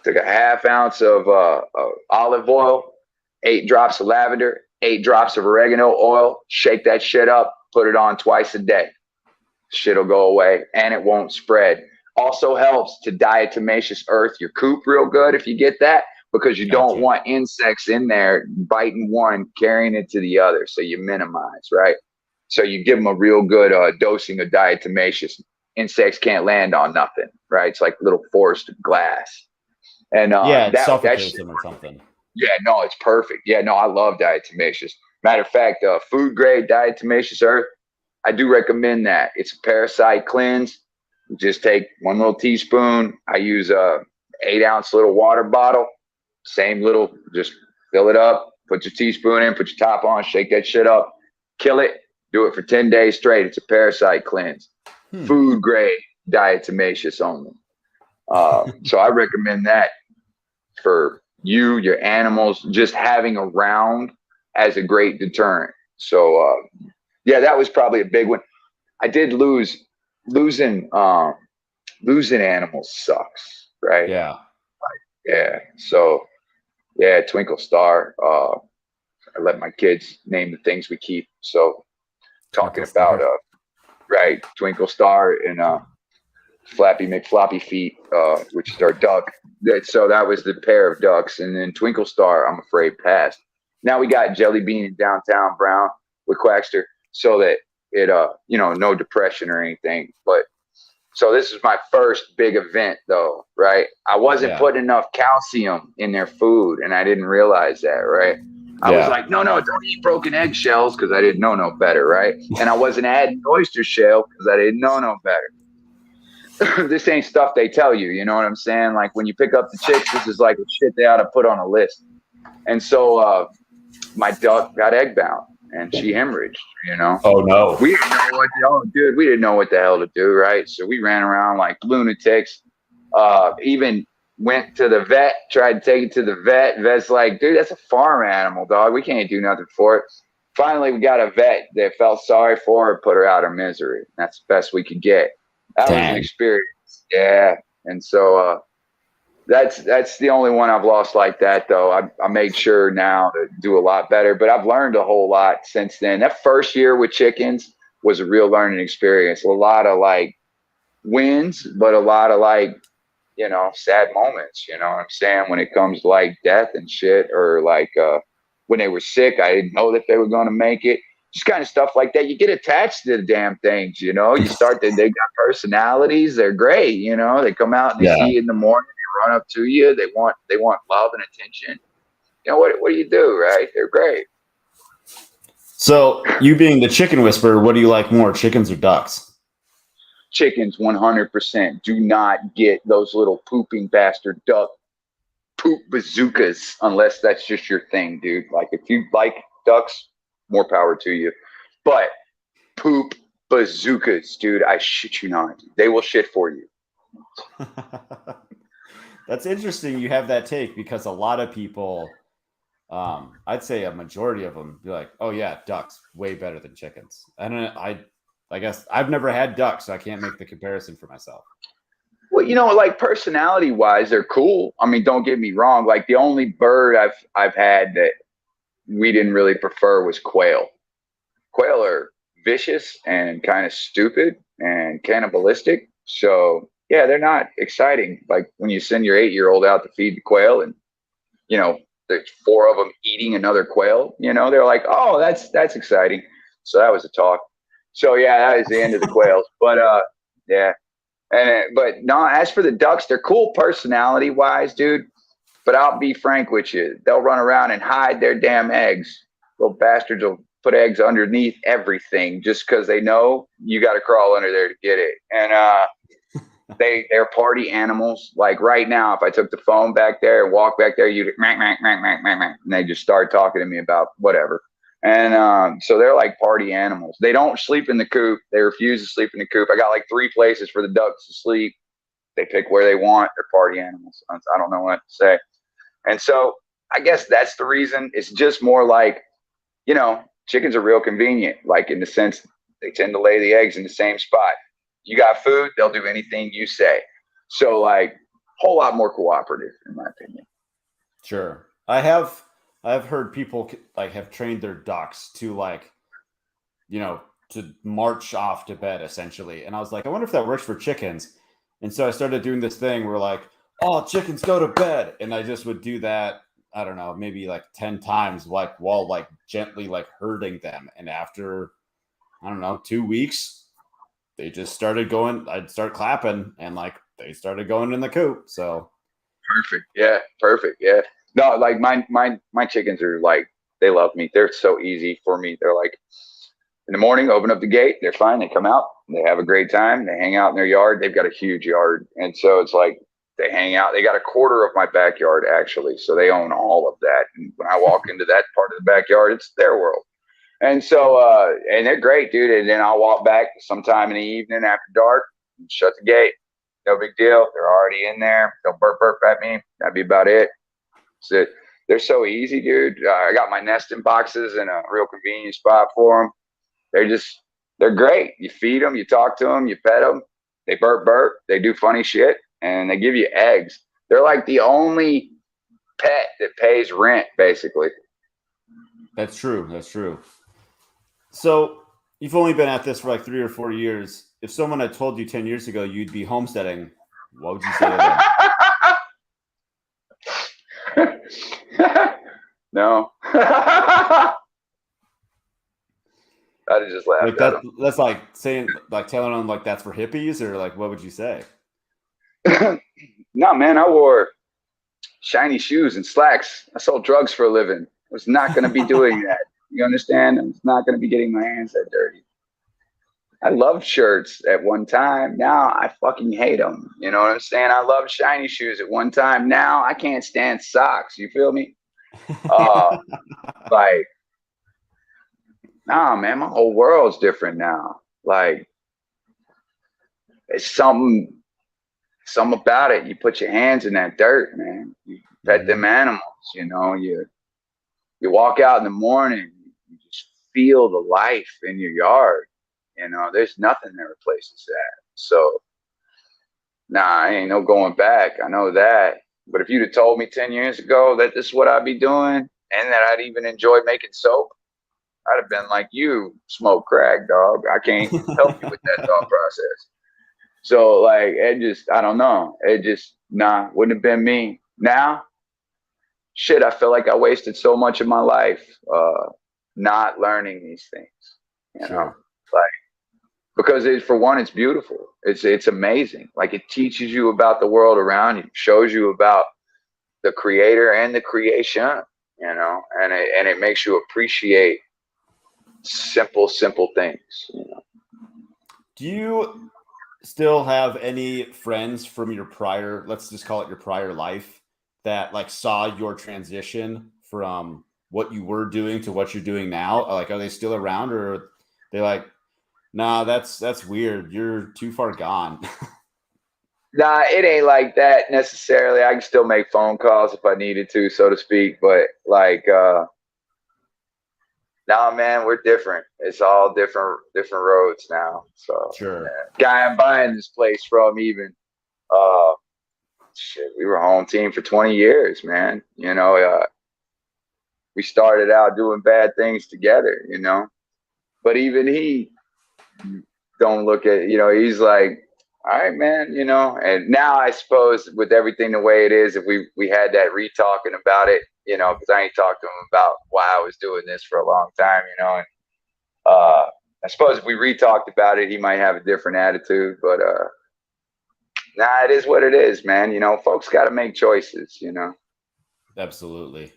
Took a half ounce of olive oil, 8 drops of lavender, 8 drops of oregano oil, shake that shit up, put it on twice a day. Shit'll go away and it won't spread. Also helps to diatomaceous earth your coop real good if you get that, because you don't want insects in there biting one, carrying it to the other. So you minimize, right? So you give them a real good dosing of diatomaceous. Insects can't land on nothing, right? It's like little forest of glass. And yeah, it that suffocates shit, them or something. yeah, no, it's perfect. Yeah, no, I love diatomaceous. Matter of fact, food grade diatomaceous earth, I do recommend that. It's a parasite cleanse. You just take 1 little teaspoon. I use a 8-ounce little water bottle. Same little, just fill it up, put your teaspoon in, put your top on, shake that shit up, kill it, do it for 10 days straight. It's a parasite cleanse. Food grade diatomaceous only. So I recommend that for you, your animals, just having around as a great deterrent. So yeah, that was probably a big one. I did losing animals sucks, right? Yeah. Yeah. So yeah, Twinkle Star. I let my kids name the things we keep. So talking about right, Twinkle Star and Flappy McFloppy Feet, which is our duck. So that was the pair of ducks, and then Twinkle Star, I'm afraid, passed. Now we got Jelly Bean in Downtown Brown with Quackster, so that it no depression or anything. But so this is my first big event though, right? I wasn't putting enough calcium in their food, and I didn't realize that, right? I was like, no, don't eat broken eggshells, because I didn't know no better, right? And I wasn't adding oyster shell because I didn't know no better. This ain't stuff they tell you, you know what I'm saying? Like when you pick up the chicks, this is like shit they ought to put on a list. And so my duck got egg bound and she hemorrhaged, Oh no. We didn't know we didn't know what the hell to do, right? So we ran around like lunatics. Even went to the vet, tried to take it to the vet. Vet's like, dude, that's a farm animal, dog. We can't do nothing for it. Finally, we got a vet that felt sorry for her, put her out of misery. That's the best we could get. That was an experience. Yeah. And so that's the only one I've lost like that, though. I made sure now to do a lot better, but I've learned a whole lot since then. That first year with chickens was a real learning experience. A lot of like wins, but a lot of like, sad moments, you know what I'm saying? When it comes to like death and shit, or like when they were sick, I didn't know that they were going to make it. Just kind of stuff like that. You get attached to the damn things, you start to, they got personalities. They're great. They come out and they see you in the morning, they run up to you. They want love and attention. What do you do? Right. They're great. So you being the chicken whisperer, what do you like more, chickens or ducks? Chickens, 100%. Do not get those little pooping bastard duck poop bazookas unless that's just your thing, dude. Like if you like ducks, more power to you. But poop bazookas, dude, I shit you not. They will shit for you. That's interesting you have that take, because a lot of people, I'd say a majority of them, be like, oh yeah, ducks, way better than chickens. And I guess I've never had ducks, so I can't make the comparison for myself. Well, like personality wise, they're cool. I mean, don't get me wrong. Like the only bird I've had that we didn't really prefer was quail. Quail are vicious and kind of stupid and cannibalistic. So yeah, they're not exciting. Like when you send your 8-year-old out to feed the quail, and there's 4 of them eating another quail. They're like, oh, that's exciting. So that was a talk. So yeah, that is the end of the quails. But yeah, But no, as for the ducks, they're cool personality wise, dude. But I'll be frank with you, they'll run around and hide their damn eggs. Little bastards will put eggs underneath everything just because they know you got to crawl under there to get it. And they're party animals. Like right now, if I took the phone back there and walk back there, you'd and they just start talking to me about whatever. And so they're like party animals. They don't sleep in the coop. They refuse to sleep in the coop. I got like 3 places for the ducks to sleep. They pick where they want. They're party animals. I don't know what to say. And so I guess that's the reason. It's just more like, you know, chickens are real convenient, like in the sense they tend to lay the eggs in the same spot. You got food, they'll do anything you say. So like whole lot more cooperative in my opinion. Sure. I've heard people like have trained their ducks to like, you know, to march off to bed essentially. And I was like, I wonder if that works for chickens. And so I started doing this thing where like, oh, chickens go to bed. And I just would do that, I don't know, maybe like 10 times, like while like gently like herding them. And after, I don't know, 2 weeks, they just started going, I'd start clapping and like they started going in the coop. So perfect. Yeah. Perfect. Yeah. No, like my chickens are like, they love me. They're so easy for me. They're like in the morning, open up the gate. They're fine. They come out. They have a great time. They hang out in their yard. They've got a huge yard. And so it's like they hang out. They got a quarter of my backyard, actually. So they own all of that. And when I walk into that part of the backyard, it's their world. And so, and they're great, dude. And then I'll walk back sometime in the evening after dark and shut the gate. No big deal. They're already in there. They'll burp at me. That'd be about it. So they're so easy, dude. I got my nesting boxes in a real convenient spot for them. They're great. You feed them, you talk to them, you pet them. They burp. They do funny shit, and they give you eggs. They're like the only pet that pays rent, basically. that's true. That's true. So you've only been at this for like 3 or 4 years. If someone had told you 10 years ago you'd be homesteading, what would you say to them? No. I just laughed like at them. That's like saying, like telling them like that's for hippies, or like what would you say? No, man, I wore shiny shoes and slacks. I sold drugs for a living. I was not going to be doing that. You understand? I was not going to be getting my hands that dirty. I loved shirts at one time. Now I fucking hate them. You know what I'm saying? I loved shiny shoes at one time. Now I can't stand socks. You feel me? Like, nah, man, my whole world's different now. Like, it's something about it. You put your hands in that dirt, man. You pet them animals, you know. You walk out in the morning, you just feel the life in your yard. You know, there's nothing that replaces that. So, nah, ain't no going back. I know that. But if you'd have told me 10 years ago that this is what I'd be doing and that I'd even enjoy making soap, I'd have been like, you smoke crack, dog. I can't help you with that thought process. So, like, it just, I don't know. It just, nah, wouldn't have been me. Now, shit, I feel like I wasted so much of my life not learning these things. You know, like, because for one, it's beautiful. It's amazing. Like, it teaches you about the world around you, shows you about the creator and the creation, you know, and it makes you appreciate simple things, you know. Do you still have any friends from your prior, let's just call it your prior life, that like saw your transition from what you were doing to what you're doing now? Like, are they still around, or are they like, nah, that's weird, you're too far gone? Nah, it ain't like that necessarily. I can still make phone calls if I needed to, so to speak. But like, nah, man, we're different. It's all different roads now. So, Sure. Guy I'm buying this place from, even, shit, we were home team for 20 years, man. You know, we started out doing bad things together, you know. But even he don't look at, you know, he's like, all right, man, you know. And now I suppose with everything the way it is, if we had that re-talking about it, you know, because I ain't talked to him about why I was doing this for a long time, you know. And I suppose if we re-talked about it, he might have a different attitude. But Nah, it is what it is, man. You know, folks got to make choices, you know. Absolutely.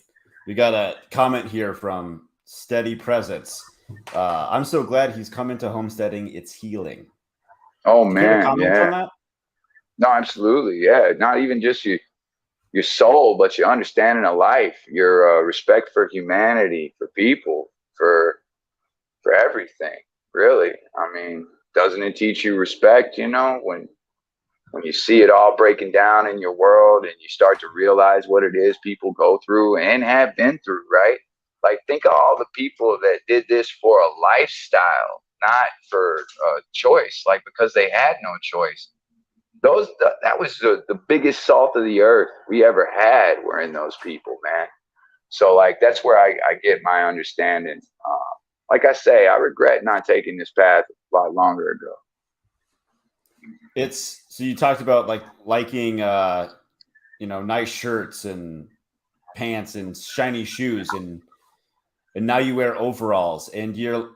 We got a comment here from Steady Presence. I'm so glad he's come into homesteading. It's healing. Oh, Do you have a man. comment Yeah. on that? No, absolutely. Yeah. Not even just your soul, but your understanding of life, your respect for humanity, for people, for everything. Really. I mean, doesn't it teach you respect, you know, when you see it all breaking down in your world and you start to realize what it is people go through and have been through, right? Like, think of all the people that did this for a lifestyle, not for a choice, like because they had no choice. That was the biggest salt of the earth we ever had were in those people, man. So like that's where I get my understanding. Like I say, I regret not taking this path a lot longer ago. It's so you talked about like liking nice shirts and pants and shiny shoes and now you wear overalls and you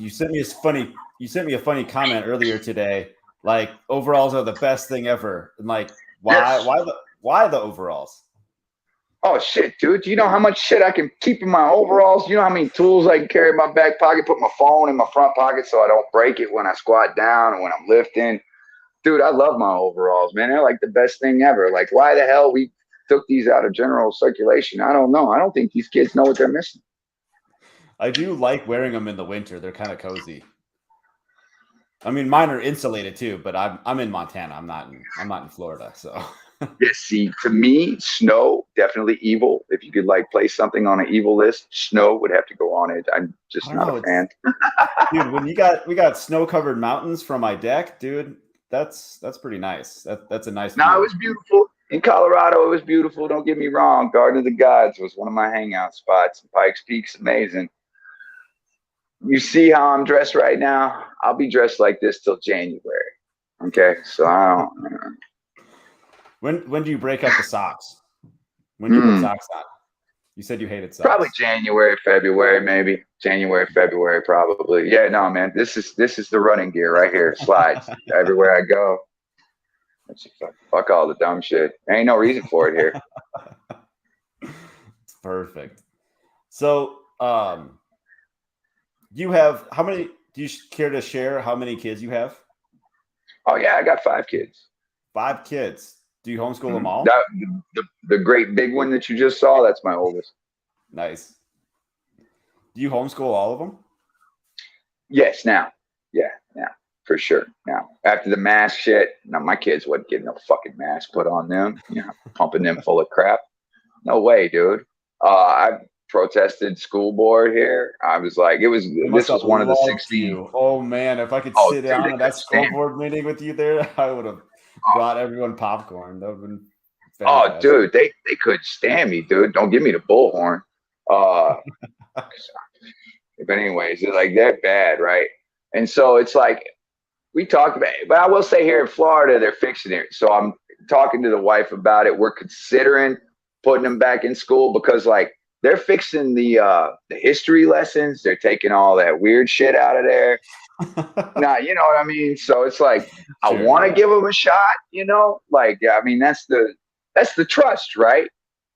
sent me a funny comment earlier today, like overalls are the best thing ever, and like why the overalls? Oh shit, dude! Do you know how much shit I can keep in my overalls? You know how many tools I can carry in my back pocket? Put my phone in my front pocket so I don't break it when I squat down and when I'm lifting. Dude, I love my overalls, man. They're like the best thing ever. Like, why the hell we took these out of general circulation? I don't know. I don't think these kids know what they're missing. I do like wearing them in the winter. They're kind of cozy. I mean, mine are insulated too, but I'm in Montana. I'm not in Florida, so. Yeah, see, to me, snow definitely evil. If you could like place something on an evil list, snow would have to go on it. I'm just not a fan. Dude, when we got snow-covered mountains from my deck, dude, that's pretty nice. That's a nice view. No, it was beautiful. In Colorado, it was beautiful. Don't get me wrong. Garden of the Gods was one of my hangout spots. Pikes Peak's amazing. You see how I'm dressed right now? I'll be dressed like this till January. Okay, so I don't. When do you break up the socks? When do you put socks on? You said you hated socks. Probably January, February, maybe. January, February, probably. Yeah, no, man. This is the running gear right here. Slides everywhere I go. Fuck all the dumb shit. There ain't no reason for it here. It's perfect. So, you have how many? Do you care to share how many kids you have? Oh yeah, I got 5 kids. 5 kids. Do you homeschool them all? The great big one that you just saw, that's my oldest. Nice. Do you homeschool all of them? Yes, now. Yeah, now. For sure. Now, after the mask shit, no, my kids wouldn't get no fucking mask put on them. You know, pumping them full of crap. No way, dude. I protested school board here. I was like, this was one of the 16. Oh man, if I could sit down at that school board meeting with you there, I would have brought everyone popcorn. That would have been fantastic. Oh, dude, they couldn't stand me, dude. Don't give me the bullhorn. But anyways, it's like they're bad, right? And so it's like we talked about it, but I will say here in Florida, they're fixing it. So I'm talking to the wife about it. We're considering putting them back in school because like they're fixing the history lessons. They're taking all that weird shit out of there. Now, you know what I mean? So it's like, sure, I want to give them a shot, you know? Like, I mean, that's the trust, right?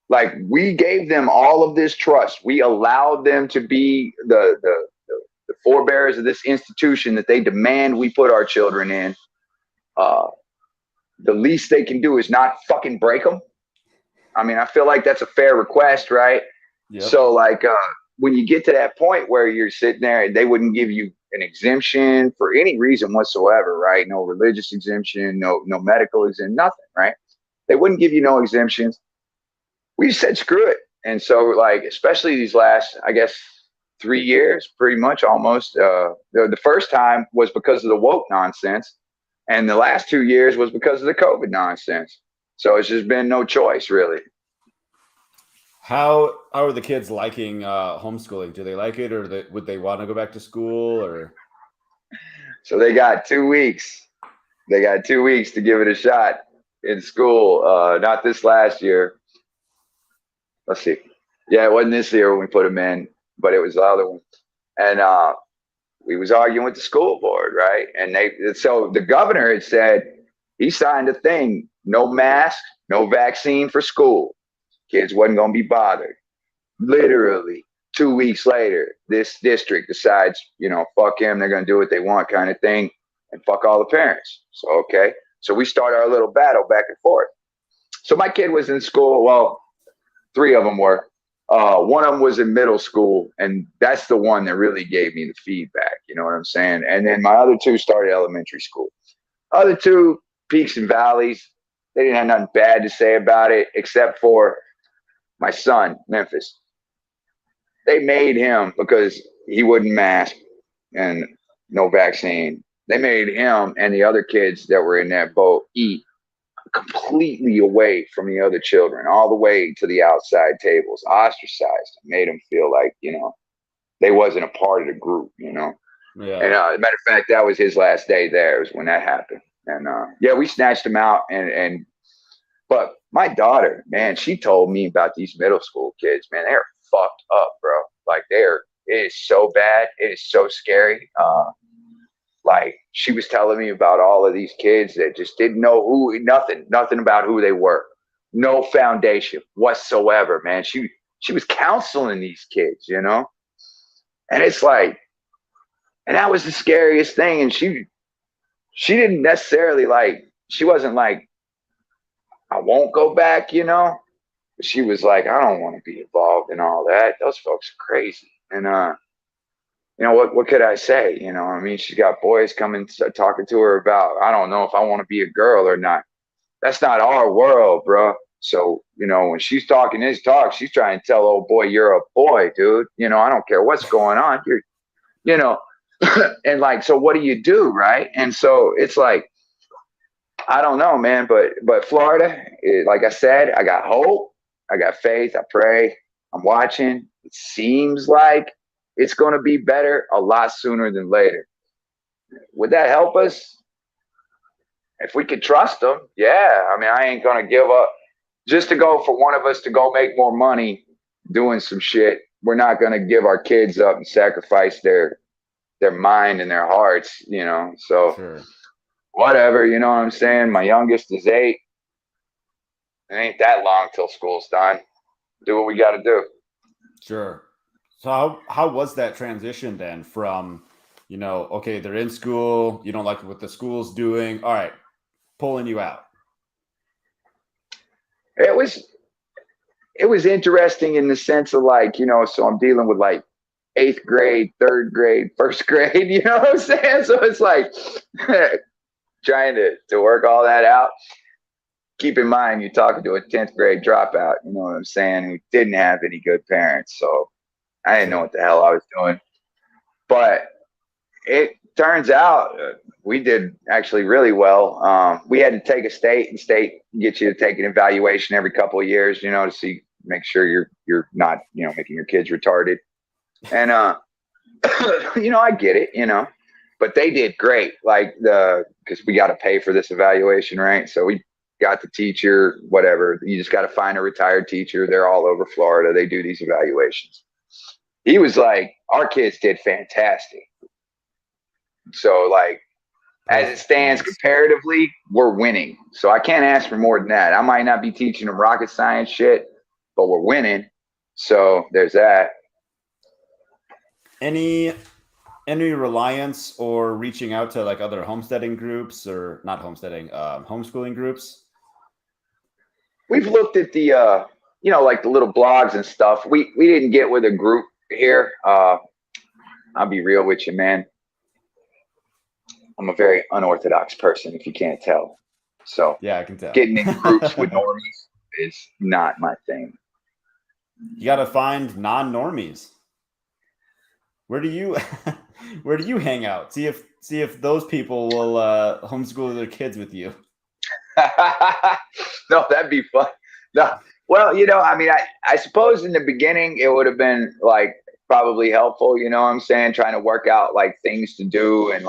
Like we gave them all of this trust. We allowed them to be the forebearers of this institution that they demand we put our children in. The least they can do is not fucking break them. I mean, I feel like that's a fair request, right? Yep. So like when you get to that point where you're sitting there and they wouldn't give you an exemption for any reason whatsoever, right? No religious exemption, no medical exemption, nothing, right? They wouldn't give you no exemptions. We said screw it. And so like, especially these last, I guess, 3 years, pretty much almost. The first time was because of the woke nonsense. And the last 2 years was because of the COVID nonsense. So it's just been no choice, really. How are the kids liking homeschooling? Do they like it, or would they want to go back to school? Or so they got 2 weeks. They got 2 weeks to give it a shot in school. Not this last year. Let's see. Yeah, it wasn't this year when we put them in, but it was the other one. And we was arguing with the school board, right? And so the governor had said, he signed a thing, no mask, no vaccine for school. Kids wasn't going to be bothered. Literally 2 weeks later, this district decides, fuck him, they're going to do what they want kind of thing, and fuck all the parents. So, okay. So we start our little battle back and forth. So my kid was in school. Well, 3 of them were. One of them was in middle school, and that's the one that really gave me the feedback. You know what I'm saying? And then my other 2 started elementary school. Other 2, peaks and valleys. They didn't have nothing bad to say about it, except for my son, Memphis. They made him, because he wouldn't mask and no vaccine, they made him and the other kids that were in that boat eat completely away from the other children, all the way to the outside tables, ostracized, made them feel like, they wasn't a part of the group, Yeah. And as a matter of fact, that was his last day there, was when that happened. And yeah, we snatched him out. But my daughter, man, she told me about these middle school kids, man. They're fucked up, bro. Like, it is so bad. It is so scary. Like, she was telling me about all of these kids that just didn't know nothing about who they were. No foundation whatsoever, man. She was counseling these kids, And it's like, and that was the scariest thing. And she didn't necessarily she wasn't like, I won't go back, She was like, I don't want to be involved in all that. Those folks are crazy. And, what could I say? I mean, she's got boys coming, talking to her about, I don't know if I want to be a girl or not. That's not our world, bro. So, when she's talking this talk, she's trying to tell old boy, you're a boy, dude. I don't care what's going on. You're, and like, so what do you do? Right. And so it's like, I don't know, man, but Florida, like I said, I got hope. I got faith. I pray. I'm watching. It seems like it's going to be better a lot sooner than later. Would that help us? If we could trust them, yeah. I mean, I ain't going to give up just to go for one of us to go make more money doing some shit. We're not going to give our kids up and sacrifice their mind and their hearts, so sure. Whatever, you know what I'm saying? My youngest is 8. It ain't that long till school's done. Do what we got to do. Sure. So how was that transition then from, okay, they're in school, you don't like what the school's doing, all right, pulling you out? It was interesting in the sense of so I'm dealing with 8th grade, 3rd grade, 1st grade, you know what I'm saying? So it's like trying to work all that out. Keep in mind, you're talking to a 10th grade dropout, you know what I'm saying, who didn't have any good parents. So I didn't know what the hell I was doing. But it turns out we did actually really well. We had to take a state get you to take an evaluation every couple of years, to see, make sure you're not, making your kids retarded. And, I get it, but they did great. Because we got to pay for this evaluation, right? So we got the teacher, whatever. You just got to find a retired teacher. They're all over Florida. They do these evaluations. He was like, our kids did fantastic. So as it stands comparatively, we're winning. So I can't ask for more than that. I might not be teaching them rocket science shit, but we're winning. So there's that. Any reliance or reaching out to other homesteading groups, or not homesteading, homeschooling groups? We've looked at the, the little blogs and stuff. We didn't get with a group here. I'll be real with you, man. I'm a very unorthodox person, if you can't tell. So yeah, I can tell. Getting in groups with normies is not my thing. You got to find non-normies. Where do you hang out? See if those people will homeschool their kids with you. No, that'd be fun. No, well, I mean, I suppose in the beginning it would have been probably helpful. You know what I'm saying? Trying to work out things to do and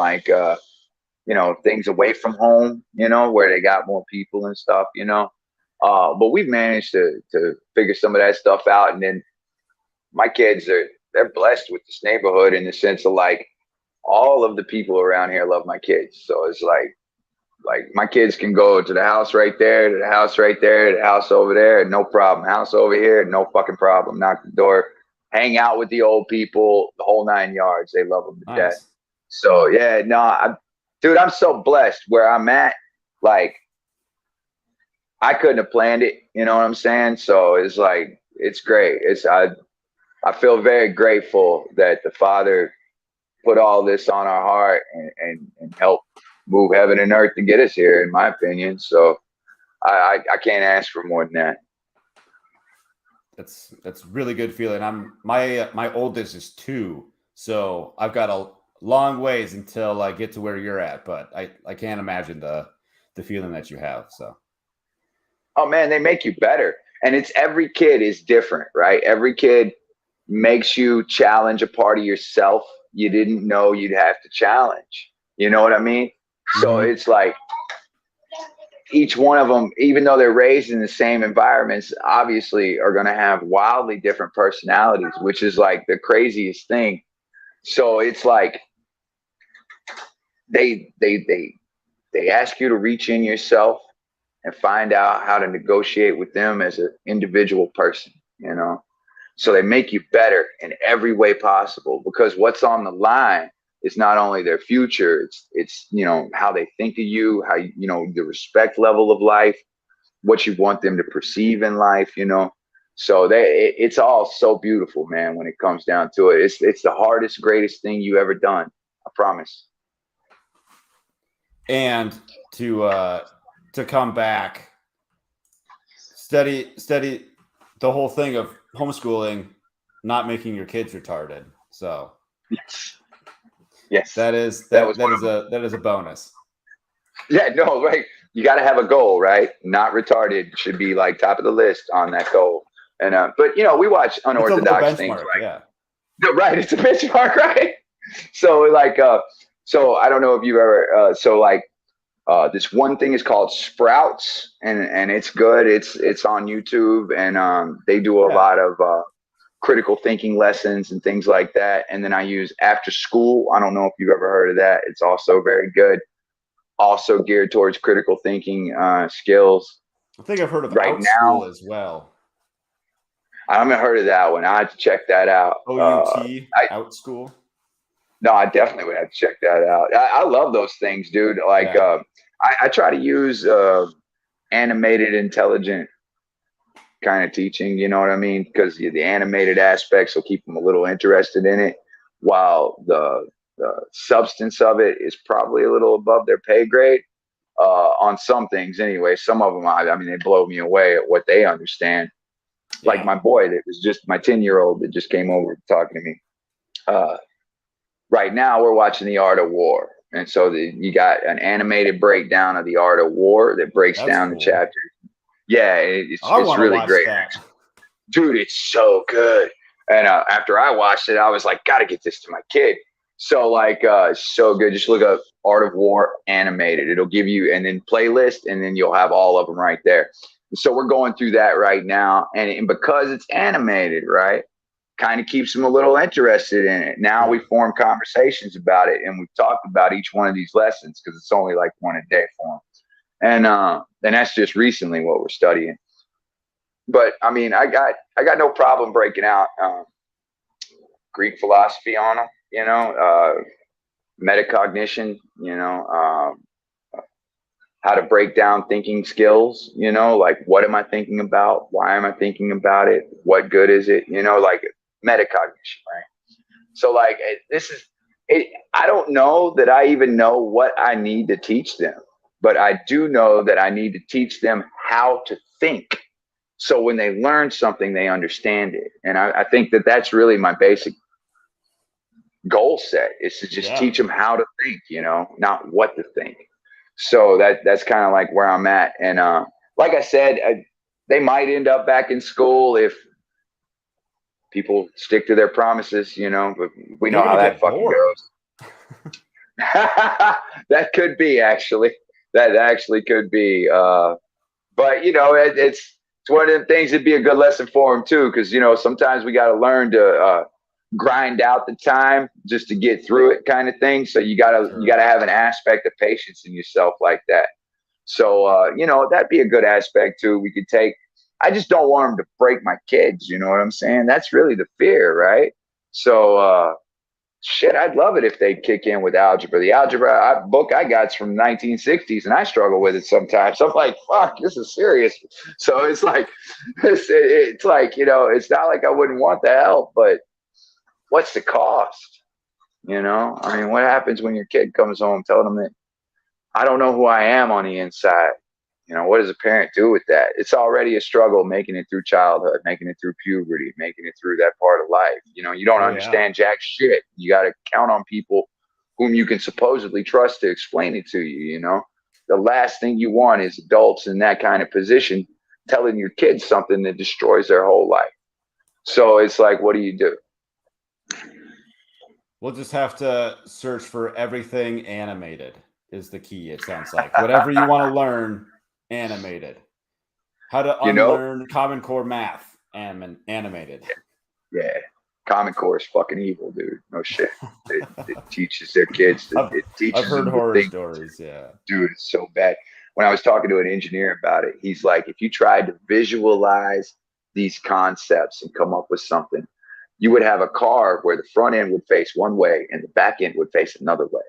things away from home. Where they got more people and stuff. But we've managed to figure some of that stuff out, and then my kids they're blessed with this neighborhood in the sense of all of the people around here love my kids. So it's Like my kids can go to the house right there, to the house right there, to the house over there, no problem. House over here, no fucking problem. Knock the door, hang out with the old people, the whole 9 yards. They love them to death. Nice. So yeah, no, dude, I'm so blessed where I'm at. Like I couldn't have planned it, you know what I'm saying? So it's like, it's great. I feel very grateful that the Father put all this on our heart and help move heaven and earth to get us here, in my opinion. So I can't ask for more than that. That's really good feeling. My oldest is 2, so I've got a long ways until I get to where you're at, but I can't imagine the feeling that you have. So, oh man, they make you better, and it's every kid is different, right? Every kid makes you challenge a part of yourself you didn't know you'd have to challenge. You know what I mean? So it's like each one of them, even though they're raised in the same environments, obviously are going to have wildly different personalities, which is like the craziest thing. So it's like they ask you to reach in yourself and find out how to negotiate with them as an individual person, you know? So they make you better in every way possible, because what's on the line is not only their future, it's you know, how they think of you, how you know, the respect level of life, what you want them to perceive in life, you know. So it's all so beautiful, man, when it comes down to it. It's the hardest, greatest thing you ever done, I promise. And to come back, study the whole thing of homeschooling, not making your kids retarded. So yes, that is a bonus. Yeah, no, right. You got to have a goal, right? Not retarded should be like top of the list on that goal. And but you know, we watch unorthodox things, right? Yeah, right. It's a benchmark, right? So like, so I don't know if you've ever, so like, this one thing is called Sprouts, and it's good. It's on YouTube, and they do a lot of critical thinking lessons and things like that. And then I use After School. I don't know if you've ever heard of that. It's also very good. Also geared towards critical thinking skills. I think I've heard of Out School as well. I haven't heard of that one. I have to check that out. OUT, Out School. No, I definitely would have to check that out. I love those things, dude. Like, I try to use animated, intelligent kind of teaching. You know what I mean? Because the animated aspects will keep them a little interested in it, while the substance of it is probably a little above their pay grade on some things. Anyway, some of them, I mean, they blow me away at what they understand. Yeah. Like my boy, that was just my 10-year-old that just came over talking to me. Right now, we're watching The Art of War. And so you got an animated breakdown of The Art of War that breaks down the chapters. Yeah, it's really great. Dude, it's so good. And after I watched it, I was like, got to get this to my kid. So like, it's so good. Just look up Art of War animated. It'll give you, and then playlist, and then you'll have all of them right there. So we're going through that right now. And because it's animated, right, kind of keeps them a little interested in it. Now we form conversations about it, and we've talked about each one of these lessons, because it's only like one a day for them. And that's just recently what we're studying. But I mean, I got no problem breaking out Greek philosophy on them, you know, metacognition, you know, how to break down thinking skills, you know, like what am I thinking about? Why am I thinking about it? What good is it? You know, like metacognition, right? So like I don't know that I even know what I need to teach them, but I do know that I need to teach them how to think. So when they learn something, they understand it. And I think that that's really my basic goal set, is to just teach them how to think, you know, not what to think. So that's kind of like where I'm at. And like I said, they might end up back in school if people stick to their promises, you know, but we know how that fucking goes. That could be, actually. That actually could be. But, you know, it's one of the things that'd be a good lesson for them, too, because, you know, sometimes we got to learn to grind out the time just to get through it kind of thing. So you gotta have an aspect of patience in yourself like that. So you know, that'd be a good aspect too. We could take. I just don't want them to break my kids. You know what I'm saying? That's really the fear, right? So shit, I'd love it if they kick in with algebra. The algebra book I got's from 1960s, and I struggle with it sometimes. I'm like, fuck, this is serious. So it's like, it's like, you know, it's not like I wouldn't want the help, but what's the cost? You know, I mean, what happens when your kid comes home telling them that I don't know who I am on the inside? You know, what does a parent do with that? It's already a struggle making it through childhood, making it through puberty, making it through that part of life. You know, you don't understand jack shit. You got to count on people whom you can supposedly trust to explain it to you. You know, the last thing you want is adults in that kind of position telling your kids something that destroys their whole life. So it's like, what do you do? We'll just have to search for everything animated is the key, it sounds like. Whatever you want to learn, animated. How to unlearn Common Core math, animated. Yeah. Common Core is fucking evil, dude. No shit. It teaches their kids. I've heard horror stories, yeah. Dude, it's so bad. When I was talking to an engineer about it, he's like, if you tried to visualize these concepts and come up with something, you would have a car where the front end would face one way and the back end would face another way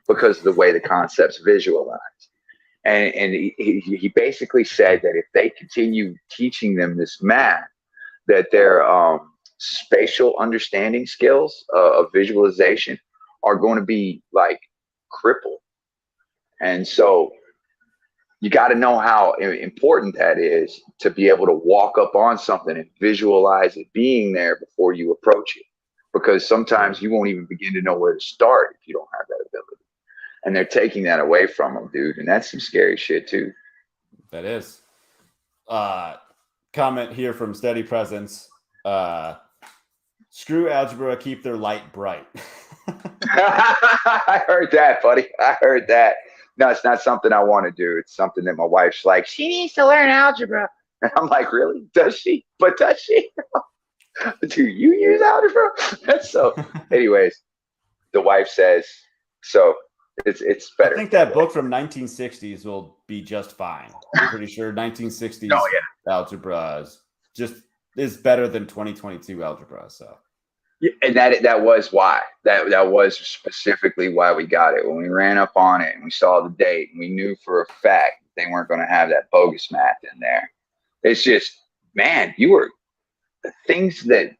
because of the way the concepts visualize. And he basically said that if they continue teaching them this math, that their spatial understanding skills of visualization are going to be like crippled. And so you got to know how important that is to be able to walk up on something and visualize it being there before you approach it. Because sometimes you won't even begin to know where to start if you don't have that ability. And they're taking that away from them, dude. And that's some scary shit too. That is. Comment here from Steady Presence. Screw algebra, keep their light bright. I heard that, buddy. I heard that. No, it's not something I want to do. It's something that my wife's like, she needs to learn algebra. And I'm like, really? Does she? But does she? Do you use algebra? So, anyways, the wife says, so it's better. I think that book from 1960s will be just fine. I'm pretty sure 1960s algebra is better than 2022 algebra. So. Yeah, and that was why that was specifically why we got it. When we ran up on it and we saw the date and we knew for a fact they weren't going to have that bogus math in there. It's just, man, the things that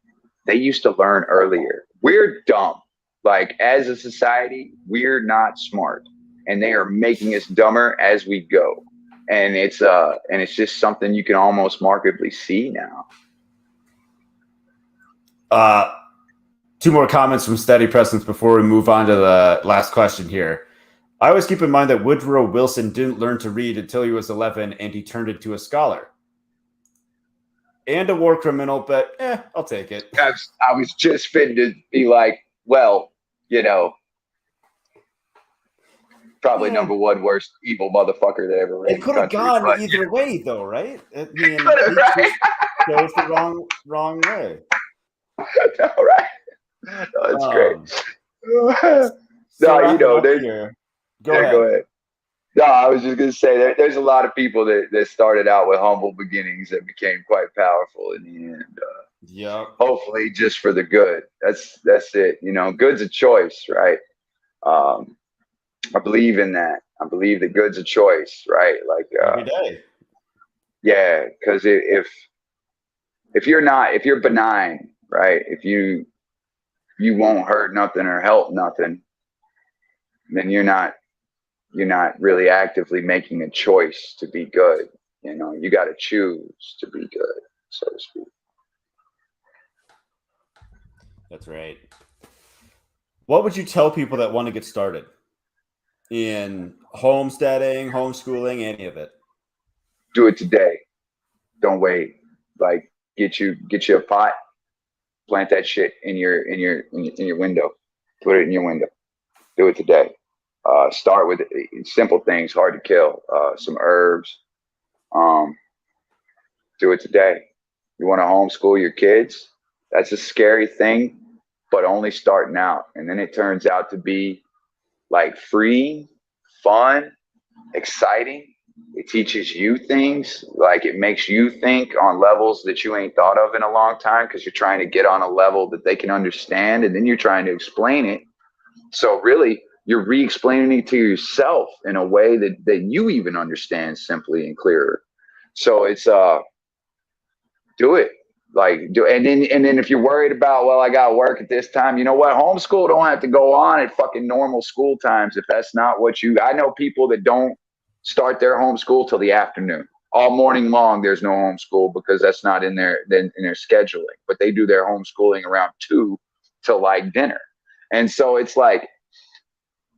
they used to learn earlier. We're dumb. Like as a society, we're not smart, and they are making us dumber as we go. And it's just something you can almost markedly see now. Two more comments from Steady Presence before we move on to the last question here. I always keep in mind that Woodrow Wilson didn't learn to read until he was 11, and he turned into a scholar. And a war criminal, but I'll take it. I was just fit to be like, well, you know, probably number one worst evil motherfucker that ever ran. It could have gone either way, though, right? I mean, right? Goes the wrong way. No, right? No, that's great. No, you know, Go ahead. No, I was just gonna say there's a lot of people that started out with humble beginnings that became quite powerful in the end. Yeah. Hopefully, just for the good. That's it. You know, good's a choice, right? I believe in that. I believe that good's a choice, right? Like every day. Yeah, because if you're benign, right? If you won't hurt nothing or help nothing, then you're not really actively making a choice to be good. You know, you got to choose to be good, so to speak. That's right. What would you tell people that want to get started in homesteading, homeschooling, any of it? Do it today. Don't wait. Like get you a pot, plant that shit in your window. Put it in your window. Do it today. Start with simple things, hard to kill. Some herbs. Do it today. You want to homeschool your kids? That's a scary thing, but only starting out. And then it turns out to be like free, fun, exciting. It teaches you things, like it makes you think on levels that you ain't thought of in a long time, because you're trying to get on a level that they can understand, and then you're trying to explain it. So really, you're re-explaining it to yourself in a way that you even understand simply and clearer. So it's do it. Like do, and then if you're worried about, well, I got work at this time, you know what? Homeschool don't have to go on at fucking normal school times if that's not what you. I know people that don't start their homeschool till the afternoon. All morning long, there's no homeschool because that's not in their scheduling. But they do their homeschooling around 2 till like dinner, and so it's like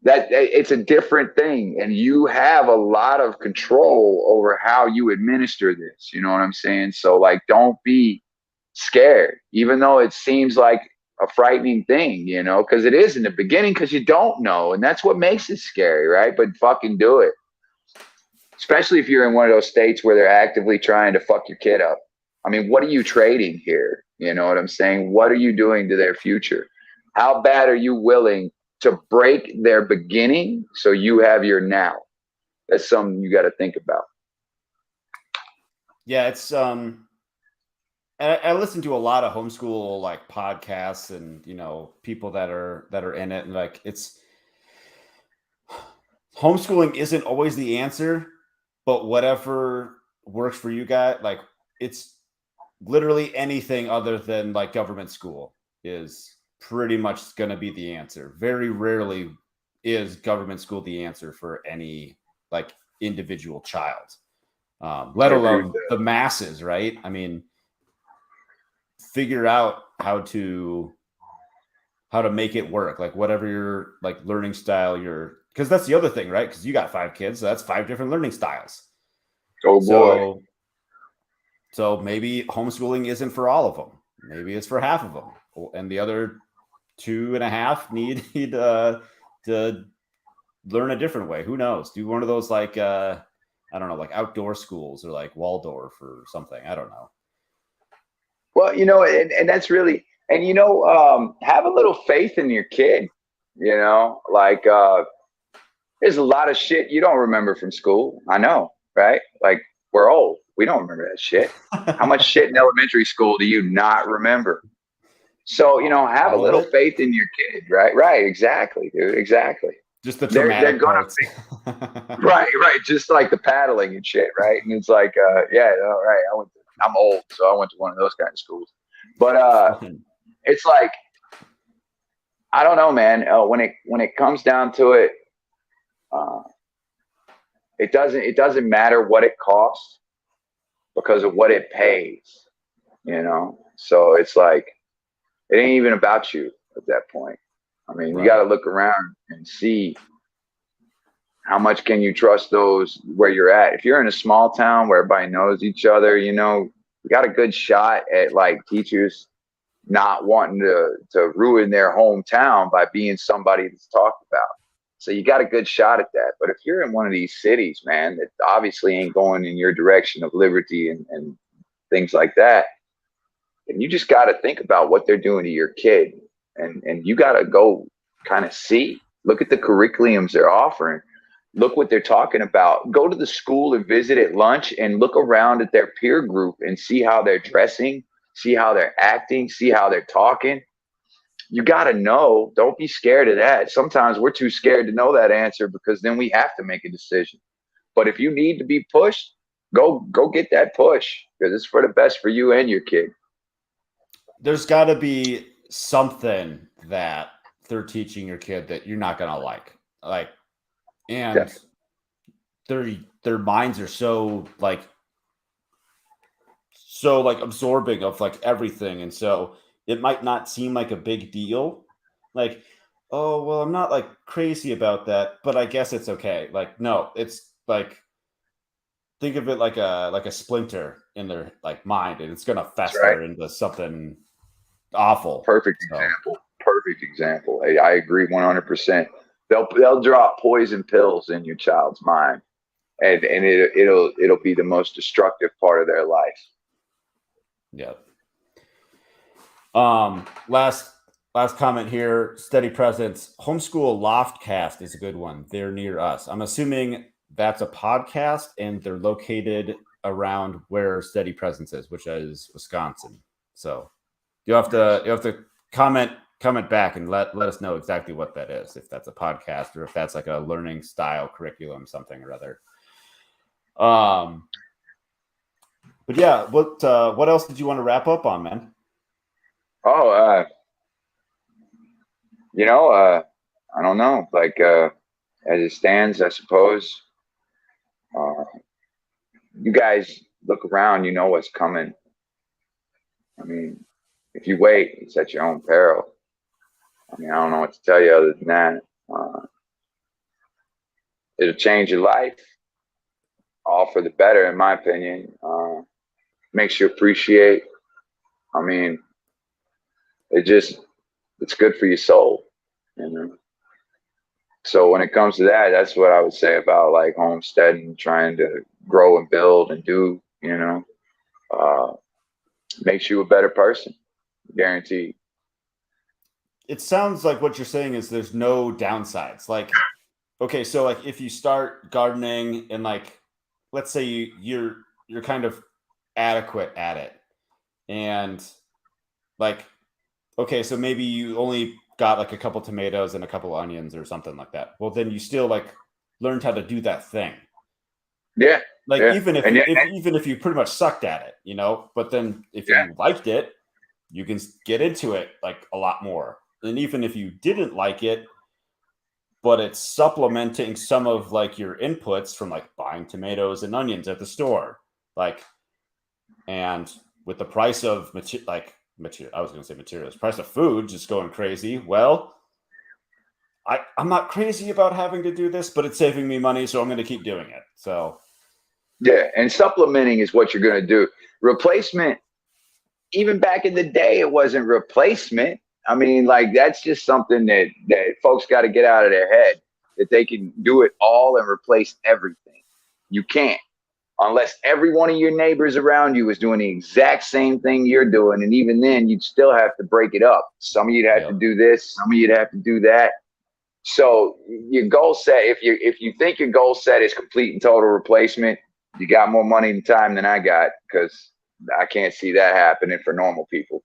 that. It's a different thing, and you have a lot of control over how you administer this. You know what I'm saying? So like, don't be scared, even though it seems like a frightening thing, you know, because it is in the beginning, because you don't know, and that's what makes it scary, right? But fucking do it, especially if you're in one of those states where they're actively trying to fuck your kid up. I mean, what are you trading here? You know what I'm saying? What are you doing to their future? How bad are you willing to break their beginning so you have your now? That's something you got to think about. Yeah, it's I listen to a lot of homeschool like podcasts and, you know, people that are in it, and like it's homeschooling isn't always the answer, but whatever works for you guys, like it's literally anything other than like government school is pretty much going to be the answer. Very rarely is government school the answer for any like individual child, let alone the masses, right? I mean, figure out how to make it work, like whatever your like learning style because that's the other thing, right? Because you got 5 kids, so that's 5 different learning styles. Oh boy. So maybe homeschooling isn't for all of them. Maybe it's for half of them, and the other 2.5 need to learn a different way. Who knows? Do one of those like I don't know, like outdoor schools or like Waldorf or something. I don't know. Well, you know, and that's really, and you know, have a little faith in your kid. You know, like there's a lot of shit you don't remember from school. I know, right? Like we're old. We don't remember that shit. How much shit in elementary school do you not remember? So, you know, have a little faith in your kid, right? Right. Exactly, dude. Exactly. Just the traumatic parts. Right. Just like the paddling and shit, right? And it's like, yeah, all right. I'm old, so I went to one of those kind of schools. But it's like, I don't know, man. When it comes down to it, it doesn't matter what it costs because of what it pays, you know? So it's like, it ain't even about you at that point. I mean, right. You got to look around and see how much can you trust those where you're at. If you're in a small town where everybody knows each other, you know, you got a good shot at like teachers not wanting to ruin their hometown by being somebody that's talked about. So you got a good shot at that. But if you're in one of these cities, man, that obviously ain't going in your direction of liberty and things like that, and you just got to think about what they're doing to your kid. And you got to go kind of look at the curriculums they're offering. Look what they're talking about. Go to the school and visit at lunch and look around at their peer group and see how they're dressing, see how they're acting, see how they're talking. You got to know. Don't be scared of that. Sometimes we're too scared to know that answer because then we have to make a decision. But if you need to be pushed, go get that push because it's for the best for you and your kid. There's got to be something that they're teaching your kid that you're not going to like, and their minds are so absorbing of like everything. And so it might not seem like a big deal. Like, oh, well, I'm not like crazy about that, but I guess it's okay. Like, no, it's like, think of it like a splinter in their like mind, and it's going to fester into something awful. Perfect example. I agree 100%. They'll drop poison pills in your child's mind, and it'll be the most destructive part of their life. Yeah. Last Last comment here. Steady Presence. Homeschool Loftcast is a good one. They're near us. I'm assuming that's a podcast, and they're located around where Steady Presence is, which is Wisconsin. So you have to comment back and let us know exactly what that is, if that's a podcast or if that's like a learning style curriculum, something or other. But yeah, what else did you want to wrap up on, man? Oh, I don't know. Like, as it stands, I suppose, you guys look around, you know what's coming. I mean, if you wait, it's at your own peril. I mean, I don't know what to tell you other than that. It'll change your life, all for the better, in my opinion. Makes you appreciate. I mean, it's good for your soul, you know. So when it comes to that, that's what I would say about like homesteading, trying to grow and build and do, you know, makes you a better person, guaranteed. It sounds like what you're saying is there's no downsides. Like, okay, so like if you start gardening and like, let's say you're kind of adequate at it, and like, okay, so maybe you only got like a couple tomatoes and a couple onions or something like that. Well, then you still like learned how to do that thing. Yeah. Like yeah. even if you pretty much sucked at it, you know, but then if you liked it, you can get into it like a lot more. And even if you didn't like it, but it's supplementing some of like your inputs from like buying tomatoes and onions at the store, like, and with the price of materials, price of food just going crazy. Well, I'm not crazy about having to do this, but it's saving me money, so I'm going to keep doing it. So yeah, and supplementing is what you're going to do. Replacement, even back in the day, it wasn't replacement. I mean, like that's just something that folks got to get out of their head, that they can do it all and replace everything. You can't, unless every one of your neighbors around you is doing the exact same thing you're doing. And even then, you'd still have to break it up. Some of you'd have to do this, some of you'd have to do that. So your goal set, if you think your goal set is complete and total replacement, you got more money and time than I got, because I can't see that happening for normal people.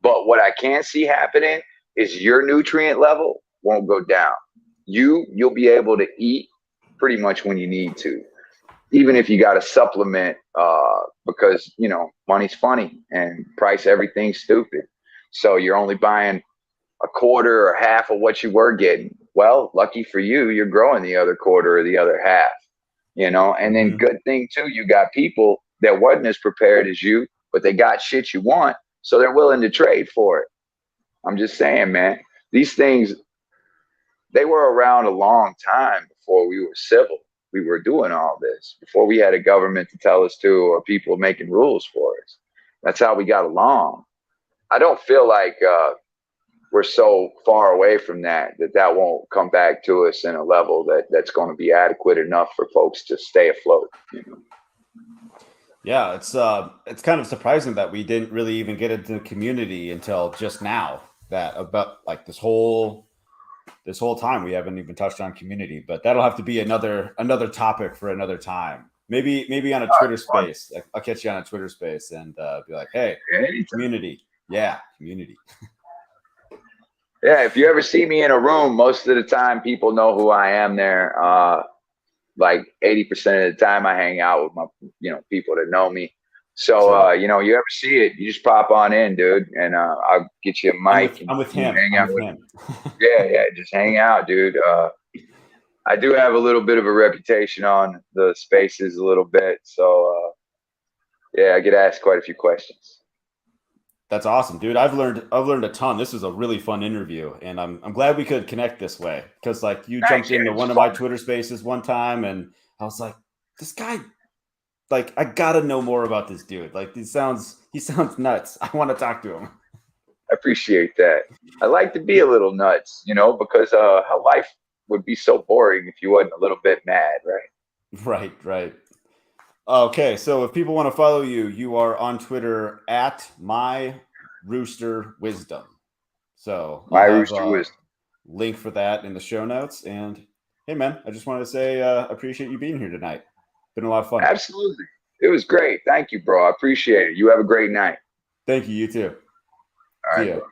But what I can see happening is your nutrient level won't go down. You'll be able to eat pretty much when you need to, even if you got to supplement, because you know money's funny and price everything's stupid. So you're only buying a quarter or half of what you were getting. Well, lucky for you, you're growing the other quarter or the other half, you know. And then good thing too, you got people that wasn't as prepared as you, but they got shit you want, so they're willing to trade for it. I'm just saying, man, these things, they were around a long time before we were civil. We were doing all this before we had a government to tell us to, or people making rules for us. That's how we got along. I don't feel like we're so far away from that won't come back to us in a level that's going to be adequate enough for folks to stay afloat, you know? Yeah, it's kind of surprising that we didn't really even get into the community until just now. That about like this whole time we haven't even touched on community, but that'll have to be another topic for another time. Maybe on a Twitter space. I'll catch you on a Twitter space and be like, hey, community. Yeah, community. Yeah, if you ever see me in a room, most of the time people know who I am there. Like 80% of the time I hang out with my, people that know me. So, you ever see it, you just pop on in, dude, and I'll get you a mic. I'm with him. Hang out with him. Yeah, just hang out, dude. I do have a little bit of a reputation on the spaces a little bit. So, yeah, I get asked quite a few questions. That's awesome, dude. I've learned a ton. This was a really fun interview, and I'm glad we could connect this way, because like you jumped into one of my Twitter spaces one time, and I was like, this guy, like I gotta know more about this dude. Like he sounds nuts. I want to talk to him. I appreciate that. I like to be a little nuts, because how life would be so boring if you wasn't a little bit mad, right? Right. Okay, so if people want to follow you, you are on Twitter at MyRoosterWisdom. So My I'll rooster have wisdom. link for that in the show notes. And hey, man, I just wanted to say appreciate you being here tonight. Been a lot of fun. Absolutely. It was great. Thank you, bro. I appreciate it. You have a great night. Thank you. You too. All See right, ya. bro.